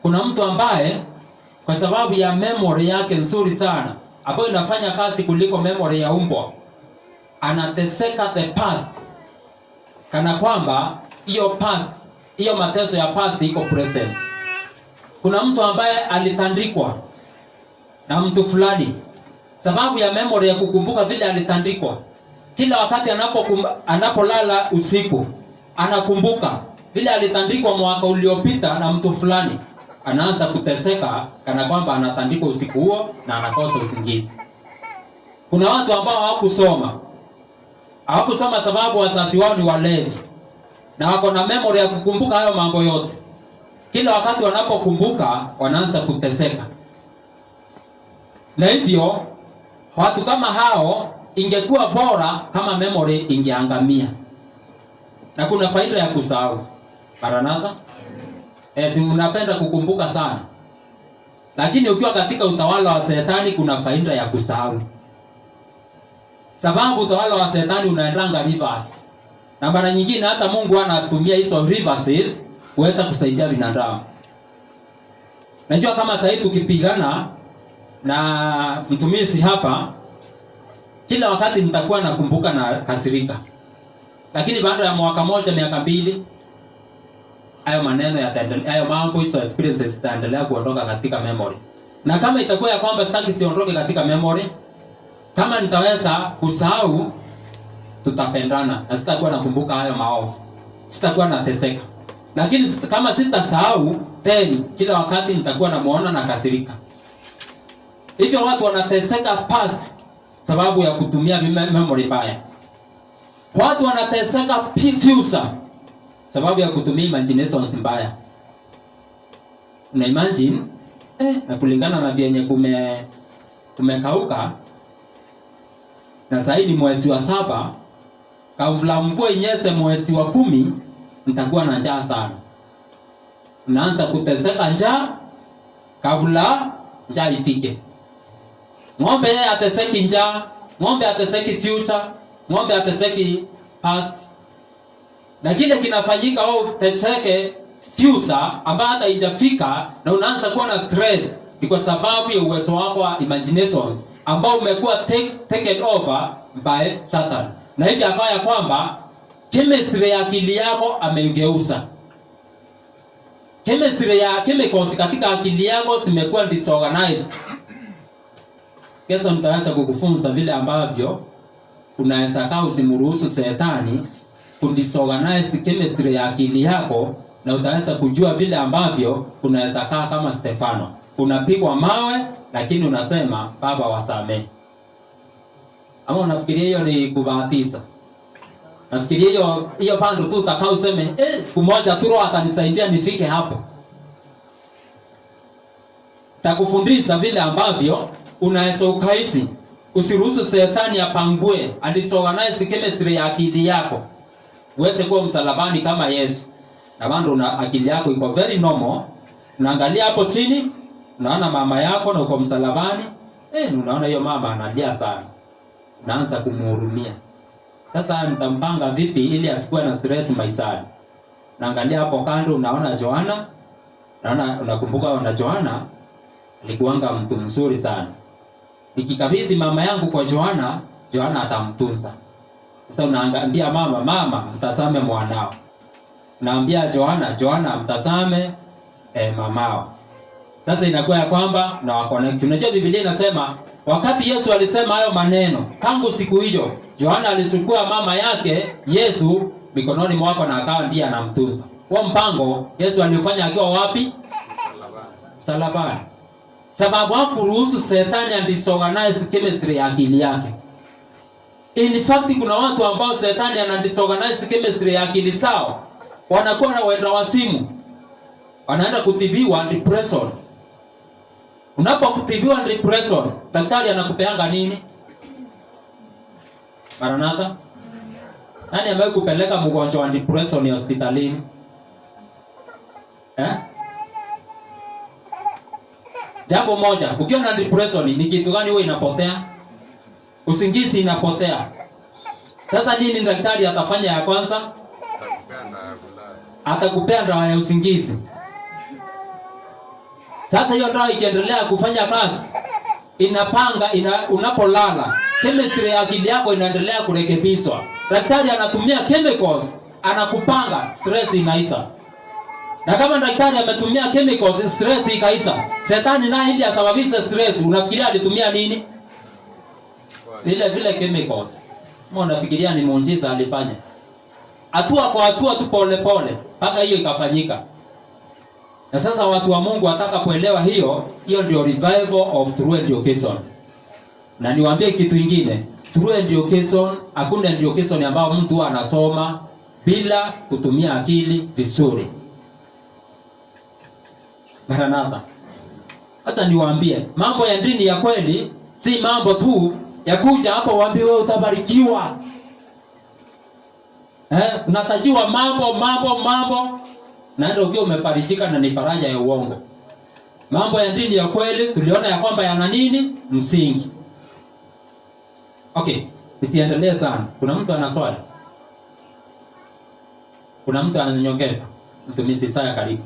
Kuna mtu ambaye kwa sababu ya memory yake nzuri sana, ambayo inafanya kazi kuliko memory ya umbwa, anateseka the past. Kana kwamba hiyo past, hiyo mateso ya past iko present. Kuna mtu ambaye alitandikwa na mtu fulani, sababu ya memory ya kukumbuka vile alitandikwa. Kila wakati anapolala usiku, anakumbuka vile alitandikwa mwaka uliopita na mtu fulani. Anaanza kuteseka kana kwamba anatandikwa usiku huo na anakosa usingizi. Kuna watu ambao hawakusoma sababu wazazi wao ni walevi, na wako na memory ya kukumbuka hayo mambo yote. Kila wakati wanapokumbuka wanaanza kuteseka. Na hivyo watu kama hao ingekuwa bora kama memory ingeangamia. Na kuna faida ya kusahau. Maranatha. Si mnapenda kukumbuka sana. Lakini ukiwa katika utawala wa Shetani kuna faida ya kusahau. Sababu utawala wa Shetani unaendanga reverse. Na mara nyingine hata Mungu anatumia hizo reverses kuweza kusaidia binadamu. Najua kama sasa tukipigana na mtumishi hapa, kila wakati nitakuwa nakumbuka na kasirika. Lakini baada ya mwaka moja, miaka mbili, hayo maneno yataendelea, hayo mambo, hizo experiences zitaendelea kuondoka katika memory. Na kama itakuwa ya kwamba sitaki siondoke katika memory, kama nitaweza kusahau, tutapendana na sitakuwa nakumbuka hayo maovu. Sitakuwa nateseka. Lakini kama sitasahau, then kila wakati nitakuwa namuona na kasirika. Hivyo watu wanateseka past sababu ya kutumia memory baya. Watu wanateseka future sababu ya kutumia imaginations mbaya. Una imagine na kulingana na vyenye kumekauka, na sasa ni mwezi wa 7, kabla mvua inyeshe mwezi wa 10, nitakuwa na njaa sana. Unaanza kuteseka njaa kabla njaa ifike. Ng'ombe ateseki njaa, ng'ombe ateseki future, ng'ombe ateseki past. Na kile kinafanyika au teseke future ambayo hata haijafika, na unaanza kuwa na stress ni kwa sababu ya uwezo wako wa imaginations ambao umekuwa taken over by Satan. Na hivi akawa ya kwamba chemistry ya akili yako ameugeuza. Chemistry ya chemicals katika akili yako zimekuwa disorganized. Kesho nitaanza kukufunza vile ambavyo unaweza kaa usimruhusu Shetani kudisorganize chemistry ya akili yako, na utaweza kujua vile ambavyo unaweza kaa kama Stefano. Unapigwa mawe lakini unasema Baba wasamehe. Ama unafikiria hiyo ni kubahatisha? Nafikiria hiyo pando tu utakao useme siku moja tu Roho atanisaidia nifike hapo. Takufundisha vile ambavyo unaweza ukaishi. Usiruhusu Shetani apangue and disorganize chemistry ya akili yako. Uweze kuwa msalabani kama Yesu. Na bado akili yako iko very normal. Unaangalia hapo chini, unaona mama yako na uko msalabani, unaona hiyo mama analia sana. Unaanza kumhurumia. Sasa nitampanga vipi ili asikuwe na stress maishani? Naangalia hapo kando, unaona Joana. Unakumbuka na Joana alikuanga mtu mzuri sana. Nikikabidhi mama yangu kwa Joana, Joana atamtunza. Sasa unaambia mama mtazame mwanao. Naambia Joana mtazame mamao. Sasa inakuwa ya kwamba na waconnect. Unajua Biblia inasema wakati Yesu alisema hayo maneno, tangu siku hiyo Joana alichukua mama yake Yesu mikononi mwako na akawa ndiye anamtunza. Kwa mpango Yesu alifanya akiwa wapi? Msalabani. Sababu hakuruhusu Shetani and disorganize chemistry ya akili yake. In fact kuna watu ambao Shetani ana disorganize chemistry ya akili zao, wanakuwa na wenda wasimu, wanaenda kutibiwa depression. Unapokutibiwa depression, daktari anakupeanga nini? Maranatha? Nani ambaye kupeleka mgonjwa wa depression hospitalini? Jambo moja, ukiwa na depression ni kitu gani huwa inapotea? Usingizi inapotea. Sasa nini daktari atafanya ya kwanza? Atakupea dawa ya usingizi. Sasa hiyo dawa ikiendelea kufanya kazi, unapolala, chemistry ya akili yako inaendelea kurekebishwa. Daktari anatumia chemicals, anakupanga, stress inaisha. Na kama daktari ametumia chemicals, stress ikaisha. Shetani naye ili asababishe stress, unafikiria alitumia nini? Vile chemicals. Unafikiria ni muujiza alifanya? Hatua kwa hatua tu pole pole mpaka hiyo ikafanyika. Na sasa watu wa Mungu watakapoelewa hiyo ndio revival of true education. Na niwaambie kitu kingine, true education, hakuna education ambayo mtu anasoma bila kutumia akili vizuri. Maranatha. Acha niwaambie, mambo ya dini ya kweli si mambo tu ya kuja hapo waambie wewe utabarikiwa. Unatajiwa mambo na ndio ukiwa umefarijika na ni faraja ya uongo. Mambo ya dini ya kweli tuliona ya kwamba yana nini? Msingi. Okay, nisiendelee sana. Kuna mtu ana swali? Kuna mtu ananyongeza? Mtumishi Isaya, karibu.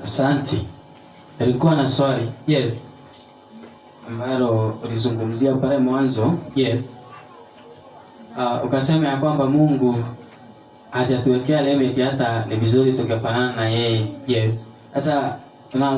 Asante. Nilikuwa na swali. Yes. Ambalo ulizungumzia pale mwanzo. Yes. Ukasema ya kwamba Mungu hajatuwekea limit hata ni vizuri tungefanana na yeye. Yes. Sasa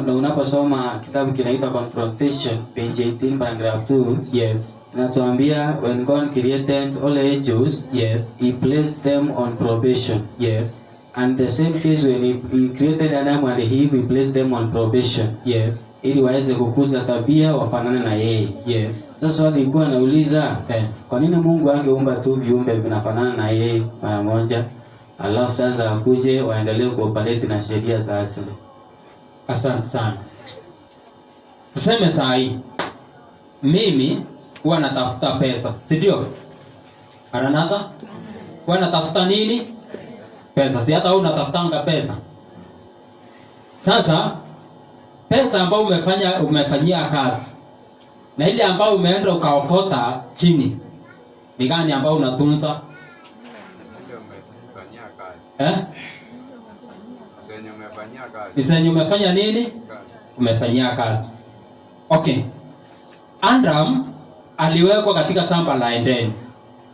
unaposoma kitabu kinaitwa Confrontation page 18 paragraph 2. Yes. Inatuambia when God created all angels, yes, he placed them on probation. Yes. And the same case when he created Adam and Eve, he placed them on probation. Yes. Ili waweze kukuza tabia wafanane na yeye. Yes. Sasa nilikuwa nauliza, kwa nini Mungu angeumba tu viumbe vinafanana na yeye mara moja? Alafu sasa akuje waendelee kuoperate na sheria za asili. Asante sana. Tuseme saa hii mimi huwa natafuta pesa, si ndio? Aranatha? Huwa natafuta nini? Pesa. Si hata wewe unatafutanga pesa. Sasa pesa ambayo umefanyia kazi na ile ambayo umeenda ukaokota chini, ni gani ambayo unatunza? Senye umefanya nini? Umefanyia kazi. Okay. Adam aliwekwa katika shamba la Edeni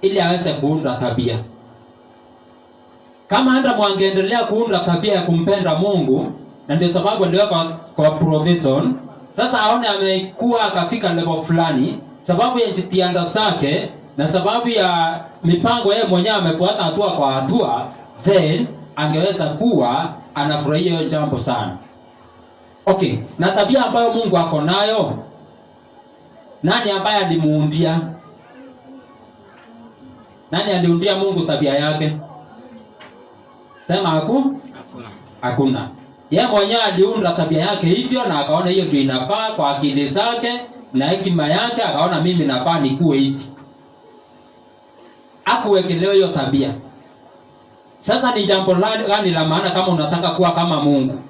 ili aweze kuunda tabia. Kama Adam angeendelea kuunda tabia ya kumpenda Mungu, na ndio sababu aliwekwa kwa provision. Sasa aone amekuwa akafika level fulani, sababu ya jitihada zake na sababu ya mipango yeye mwenyewe amefuata hatua kwa hatua, then angeweza kuwa anafurahia hiyo jambo sana. Okay, na tabia ambayo Mungu ako nayo, nani ambaye alimuundia? Nani aliundia Mungu tabia yake? Sema hakuna. Yeye mwenyewe aliunda tabia yake hivyo, na akaona hiyo ndio inafaa kwa akili zake na hekima yake, akaona mimi nafaa nikuwe hivi. Hakuwekelewa hiyo tabia. Sasa ni jambo gani la maana kama unataka kuwa kama Mungu?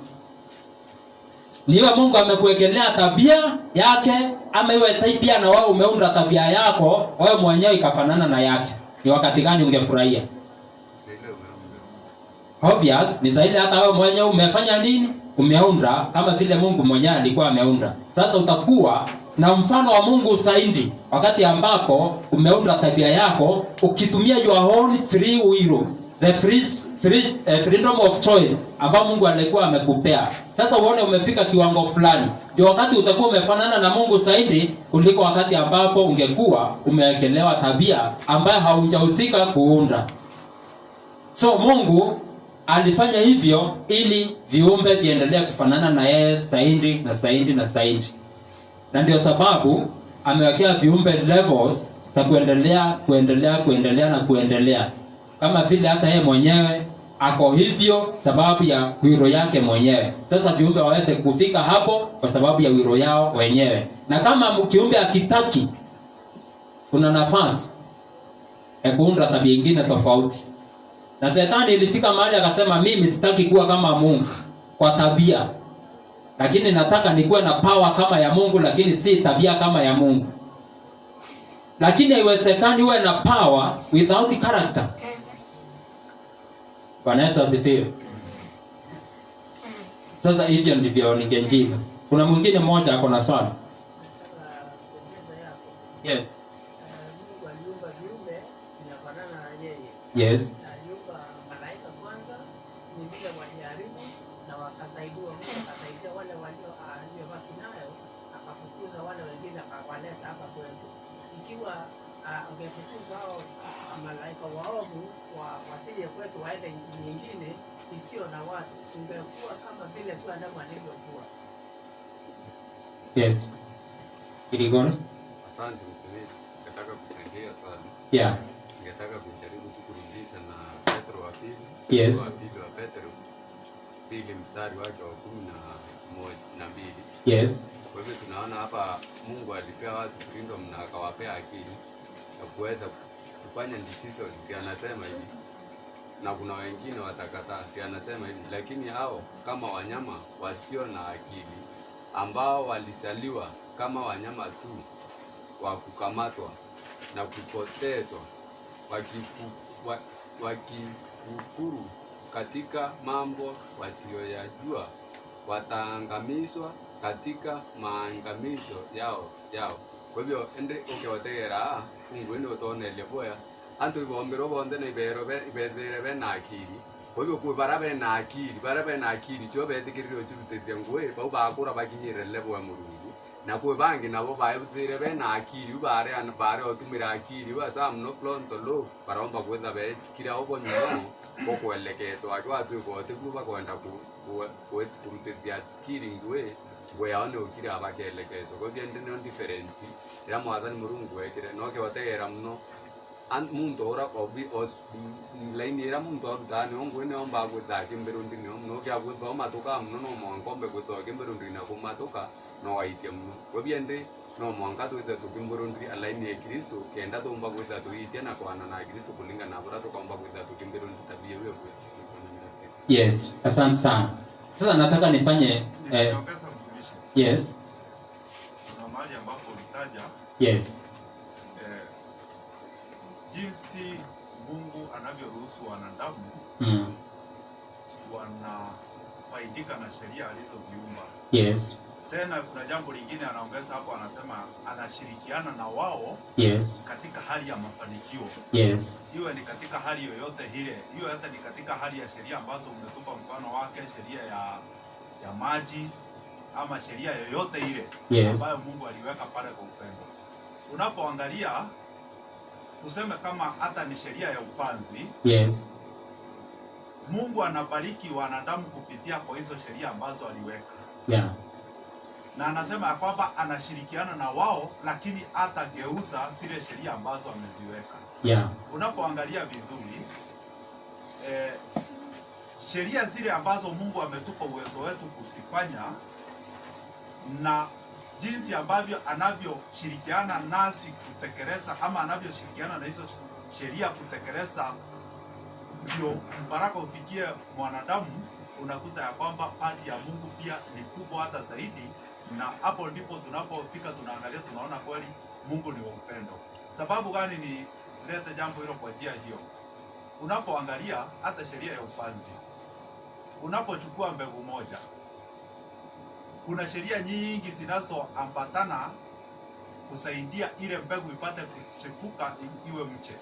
Niwe Mungu amekuwekelea tabia yake, ama iwe tabia na wewe umeunda tabia yako, wewe mwenyewe ikafanana na yake. Ni wakati gani ungefurahia? Obvious, ni sahihi hata wewe mwenyewe umefanya nini? Umeunda kama vile Mungu mwenyewe alikuwa ameunda. Sasa utakuwa na mfano wa Mungu zaidi wakati ambapo umeunda tabia yako ukitumia your own free will, the freedom of choice ambao Mungu alikuwa amekupea. Sasa uone umefika kiwango fulani, ndio wakati utakuwa umefanana na Mungu zaidi kuliko wakati ambapo ungekuwa umewekelewa tabia ambayo haujahusika kuunda. So Mungu alifanya hivyo ili viumbe viendelee kufanana na yeye zaidi na zaidi na zaidi. Na ndio sababu amewekea viumbe levels za kuendelea. Kama vile hata yeye mwenyewe ako hivyo sababu ya wiro yake mwenyewe. Sasa viumbe waweze kufika hapo kwa sababu ya wiro yao wenyewe. Na kama kiumbe akitaki, kuna nafasi ya kuunda tabia nyingine tofauti. Na Shetani ilifika mahali akasema mimi sitaki kuwa kama Mungu kwa tabia, lakini nataka nikuwe na power kama ya Mungu, lakini si tabia kama ya Mungu. Lakini haiwezekani uwe na power without character. Bwana Yesu asifiwe. Sasa hivyo ndivyo ningejibu. Kuna mwingine mmoja ako na swali. Yes. Mungu aliumba viumbe vinafanana na yeye. Yes. Aliumba malaika kwanza, wengine waliharibu na wakasaidiwa. Mungu akasaidia wale waliobaki nayo, akafukuza wale wengine akawaleta hapa kwetu. Ikiwa angefukuza hao malaika waovu wasije kwetu waende nchi nyingine isiyo na watu, tungekuwa kama vile tu Adamu alivyokuwa. Yes. Kirigoni? Asante mtumishi, nataka kuchangia swali. Yeah. Ningetaka kujaribu kurudisha na Petro wa pili. Yes. Wa Petro pili mstari wake wa 11. Yes. Kwa hivyo tunaona hapa Mungu alipea watu freedom na akawapea akili ya kuweza kufanya decision. Pia anasema hivi, na kuna wengine watakataa. Pia anasema hivi, lakini hao kama wanyama wasio na akili ambao walisaliwa kama wanyama tu wa kukamatwa na kupotezwa wakikufuru katika mambo wasiyoyajua wataangamizwa katika maangamizo yao. Kwa hivyo ende ukiwategera Mungu ndio utaonelia boya antu ibombero bonde na ibere na akili. Kwa hivyo kwa barabe na akili cyo betikiriro cy'urutetya ngwe bau bakura bakinyire level ya Mulungu na kwa bangi nabo bayibire na akili ubare an bare otumira akili basa mno pronto lo baromba kwenda be kira obo nyono boko elekezo akwa tu ko tebuba kwenda ku urutetya akili ngwe we aone ukira abakelekezo. Kwa hivyo ndino different ira mwaza ni Mulungu wekire no ke wategera mno muntu ora obi os laini era muntu abdani ongwene omba gwita kimberundi no kya gwita matoka mno no monkombe gwita kimberundi na kumatoka no waitia mno gobiende no monka tuita tukimberundi alaini ya Kristo kenda to omba gwita tuitia na kwa na Kristo kulinga na bora to komba gwita tukimberundi tabia wewe. Yes, asante sana. Sasa nataka nifanye yes. Kuna mahali ambapo ulitaja yes. Jinsi Mungu anavyoruhusu wanadamu wanafaidika na sheria alizoziumba. Yes. Tena kuna jambo lingine anaongeza hapo, anasema anashirikiana na wao yes. katika hali ya mafanikio. Yes. Iwe ni katika hali yoyote ile, iwe hata ni katika hali ya sheria ambazo umetupa mfano wake, sheria ya maji ama sheria yoyote ile yes. ambayo Mungu aliweka pale kwa upendo. Unapoangalia tuseme kama hata ni sheria ya upanzi. Yes. Mungu anabariki wanadamu kupitia kwa hizo sheria ambazo aliweka. Yeah. Na anasema ya kwamba anashirikiana na wao, lakini hatageuza zile sheria ambazo ameziweka. Yeah. Unapoangalia vizuri sheria zile ambazo Mungu ametupa uwezo wetu kusifanya na jinsi ambavyo anavyoshirikiana nasi kutekeleza ama anavyoshirikiana na hizo sheria kutekeleza ndio baraka ufikie mwanadamu, unakuta ya kwamba padi ya Mungu pia ni kubwa hata zaidi, na hapo ndipo tunapofika tunaangalia tunaona kweli Mungu ni wa upendo. Sababu gani ni leta jambo hilo kwa njia hiyo? Unapoangalia hata sheria ya upanzi, unapochukua mbegu moja, kuna sheria nyingi zinazoambatana kusaidia ile mbegu ipate kuchipuka iwe mche.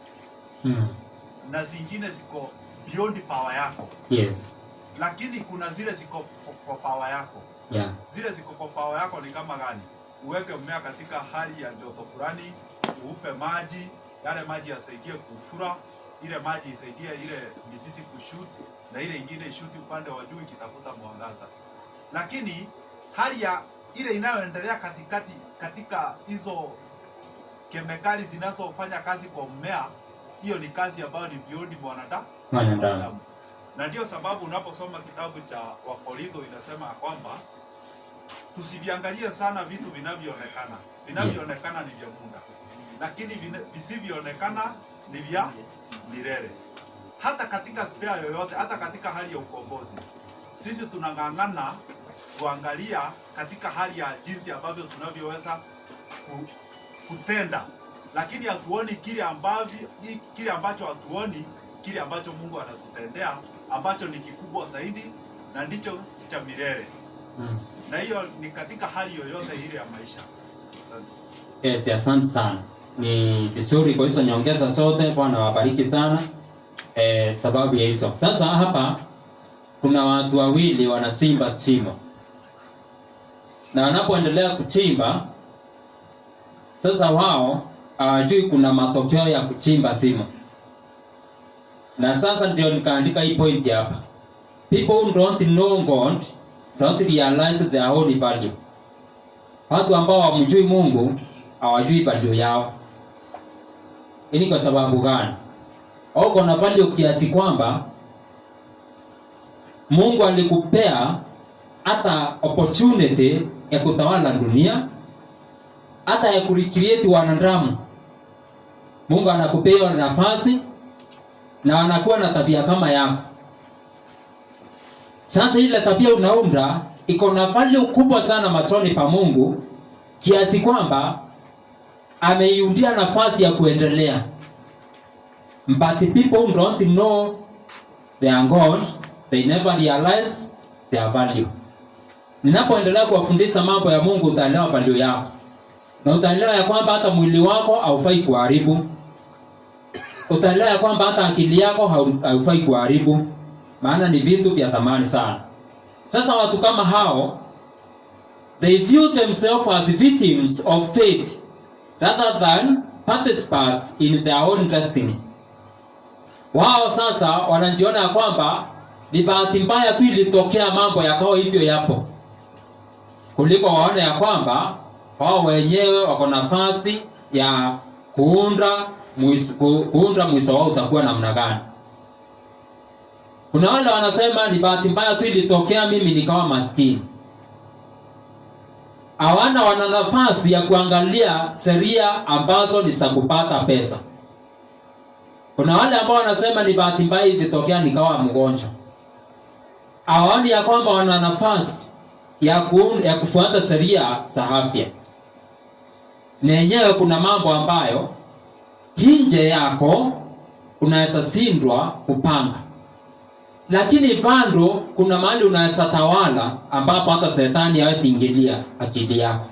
Na zingine ziko beyond power yako. Yes. Lakini kuna zile ziko kwa power yako. Yeah. Zile ziko kwa power yako ni kama gani? Uweke mmea katika hali ya joto fulani, uupe maji, yale maji yasaidie kufura, ile maji isaidie ile mizizi kushoot, na ile ingine ishoot upande wa juu ikitafuta mwangaza. Lakini hali ya ile inayoendelea katika hizo kemikali zinazofanya kazi kwa mmea, hiyo ni kazi ambayo ni beyond mwanadamu. Na ndio sababu unaposoma kitabu cha Wakorintho inasema kwamba tusiviangalie sana vitu vinavyoonekana. Vinavyoonekana ni vya muda, lakini visivyoonekana ni vya milele. Hata katika spare yoyote, hata katika hali ya ukombozi, sisi tunang'ang'ana kuangalia katika hali ya jinsi ambavyo tunavyoweza kutenda, lakini hatuoni kile ambacho hatuoni kile ambacho Mungu anatutendea, ambacho ni kikubwa zaidi na ndicho cha milele. Na hiyo ni katika hali yoyote ile ya maisha. Asante. Yes, asante sana. Ni vizuri kwa hizo nyongeza sote. Bwana wabariki sana. Sababu ya hizo. Sasa hapa kuna watu wawili wanasimba chimba. Na wanapoendelea kuchimba, sasa wao hawajui kuna matokeo ya kuchimba sima. Na sasa ndio nikaandika hii point hapa. People who don't know God don't realize their own value. Watu ambao hawamjui Mungu hawajui value yao. Hii kwa sababu gani? Uko na value kiasi kwamba Mungu alikupea hata opportunity ya kutawala dunia, hata ya kurecreate wanadamu. Mungu anakupea nafasi na anakuwa na tabia kama yako. Sasa ile tabia unaunda iko na value kubwa sana machoni pa Mungu, kiasi kwamba ameiundia nafasi ya kuendelea. But people who don't know their God, they never realize their value. Ninapoendelea kuwafundisha mambo ya Mungu, utaelewa value yako. Na utaelewa ya kwamba hata mwili wako haufai kuharibu. Utaelewa ya kwamba hata akili yako haufai kuharibu. Maana ni vitu vya thamani sana. Sasa watu kama hao, they view themselves as victims of fate rather than participants in their own destiny. Wao sasa wanajiona ya kwamba ni bahati mbaya tu ilitokea mambo yakao hivyo yapo, kuliko waone ya kwamba wao wenyewe wako nafasi ya kuunda mwisho wao utakuwa namna gani. Kuna wale wanasema ni bahati mbaya tu ilitokea mimi nikawa maskini. Wana nafasi ya kuangalia sheria ambazo ni za kupata pesa. Kuna wale ambao wanasema ni bahati mbaya ilitokea nikawa mgonjwa. Hawaoni ya kwamba wana nafasi ya kufuata sheria za afya. Nenyewe kuna mambo ambayo nje yako unaweza shindwa kupanga. Lakini bado kuna mahali unaweza tawala ambapo hata shetani hawezi ingilia akili yako.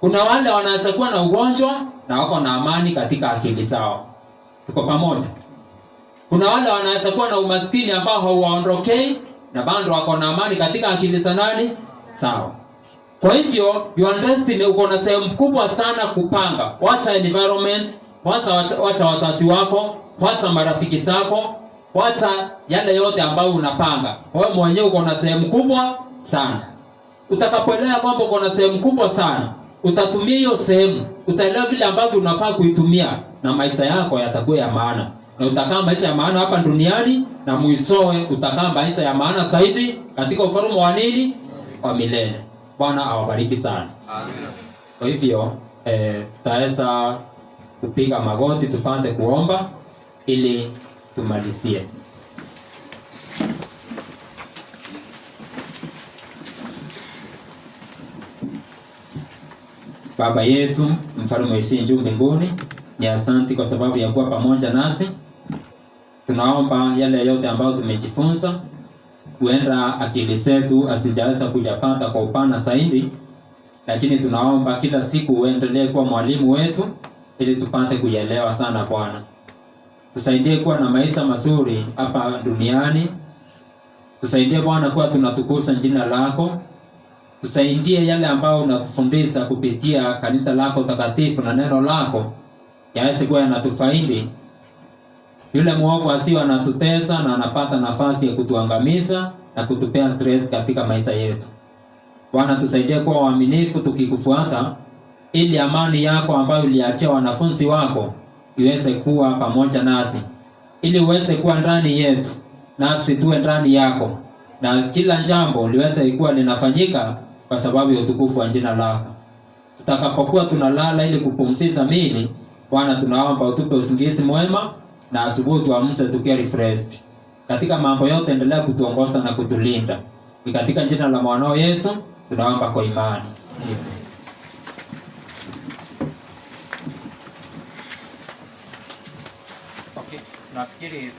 Kuna wale wanaweza kuwa na ugonjwa na wako na amani katika akili zao. Tuko pamoja? Kuna wale wanaweza kuwa na umaskini ambao hauwaondokei na bado wako na amani katika akili za nani? Sawa. Kwa hivyo your destiny uko na sehemu kubwa sana kupanga. Wacha environment, wacha wazazi wako, wacha marafiki zako, wacha yale yote ambayo unapanga. Wewe mwenyewe uko na sehemu kubwa sana. Utakapoelewa kwamba uko na sehemu kubwa sana, utatumia hiyo sehemu, utaelewa vile ambavyo unafaa kuitumia na maisha yako yatakuwa ya maana. Na utakaa maisha ya maana hapa duniani na mwishowe utakaa maisha ya maana zaidi katika ufalme wa nini? Wa milele. Bwana awabariki sana. Amen. Kwa hivyo tutaweza kupiga magoti tupande kuomba ili tumalizie. Baba yetu, mfalme wa juu mbinguni, ni asante kwa sababu ya kuwa pamoja nasi. Tunaomba yale yote ambayo tumejifunza, huenda akili zetu asijaweza kujapata kwa upana zaidi, lakini tunaomba kila siku uendelee kuwa mwalimu wetu ili tupate kuelewa sana Bwana. Tusaidie kuwa na maisha mazuri hapa duniani. Tusaidie Bwana kuwa tunatukuza jina lako. Tusaidie yale ambayo unatufundisha kupitia kanisa lako takatifu na neno lako yaweze kuwa yanatufaidi. Yule mwovu asiwe anatutesa na anapata nafasi ya kutuangamiza na kutupea stress katika maisha yetu. Bwana, tusaidie kuwa waaminifu tukikufuata, ili amani yako ambayo uliachia wanafunzi wako iweze kuwa pamoja nasi, ili uweze kuwa ndani yetu nasi tuwe ndani yako, na kila jambo liweze kuwa linafanyika kwa sababu ya utukufu wa jina lako. Tutakapokuwa tunalala ili kupumzisha miili, Bwana, tunaomba utupe usingizi mwema na asubuhi tuamse tukiwa refreshed. Katika mambo yote endelea kutuongoza na kutulinda. Ni katika jina la mwanao Yesu tunaomba kwa imani. Okay, nafikiri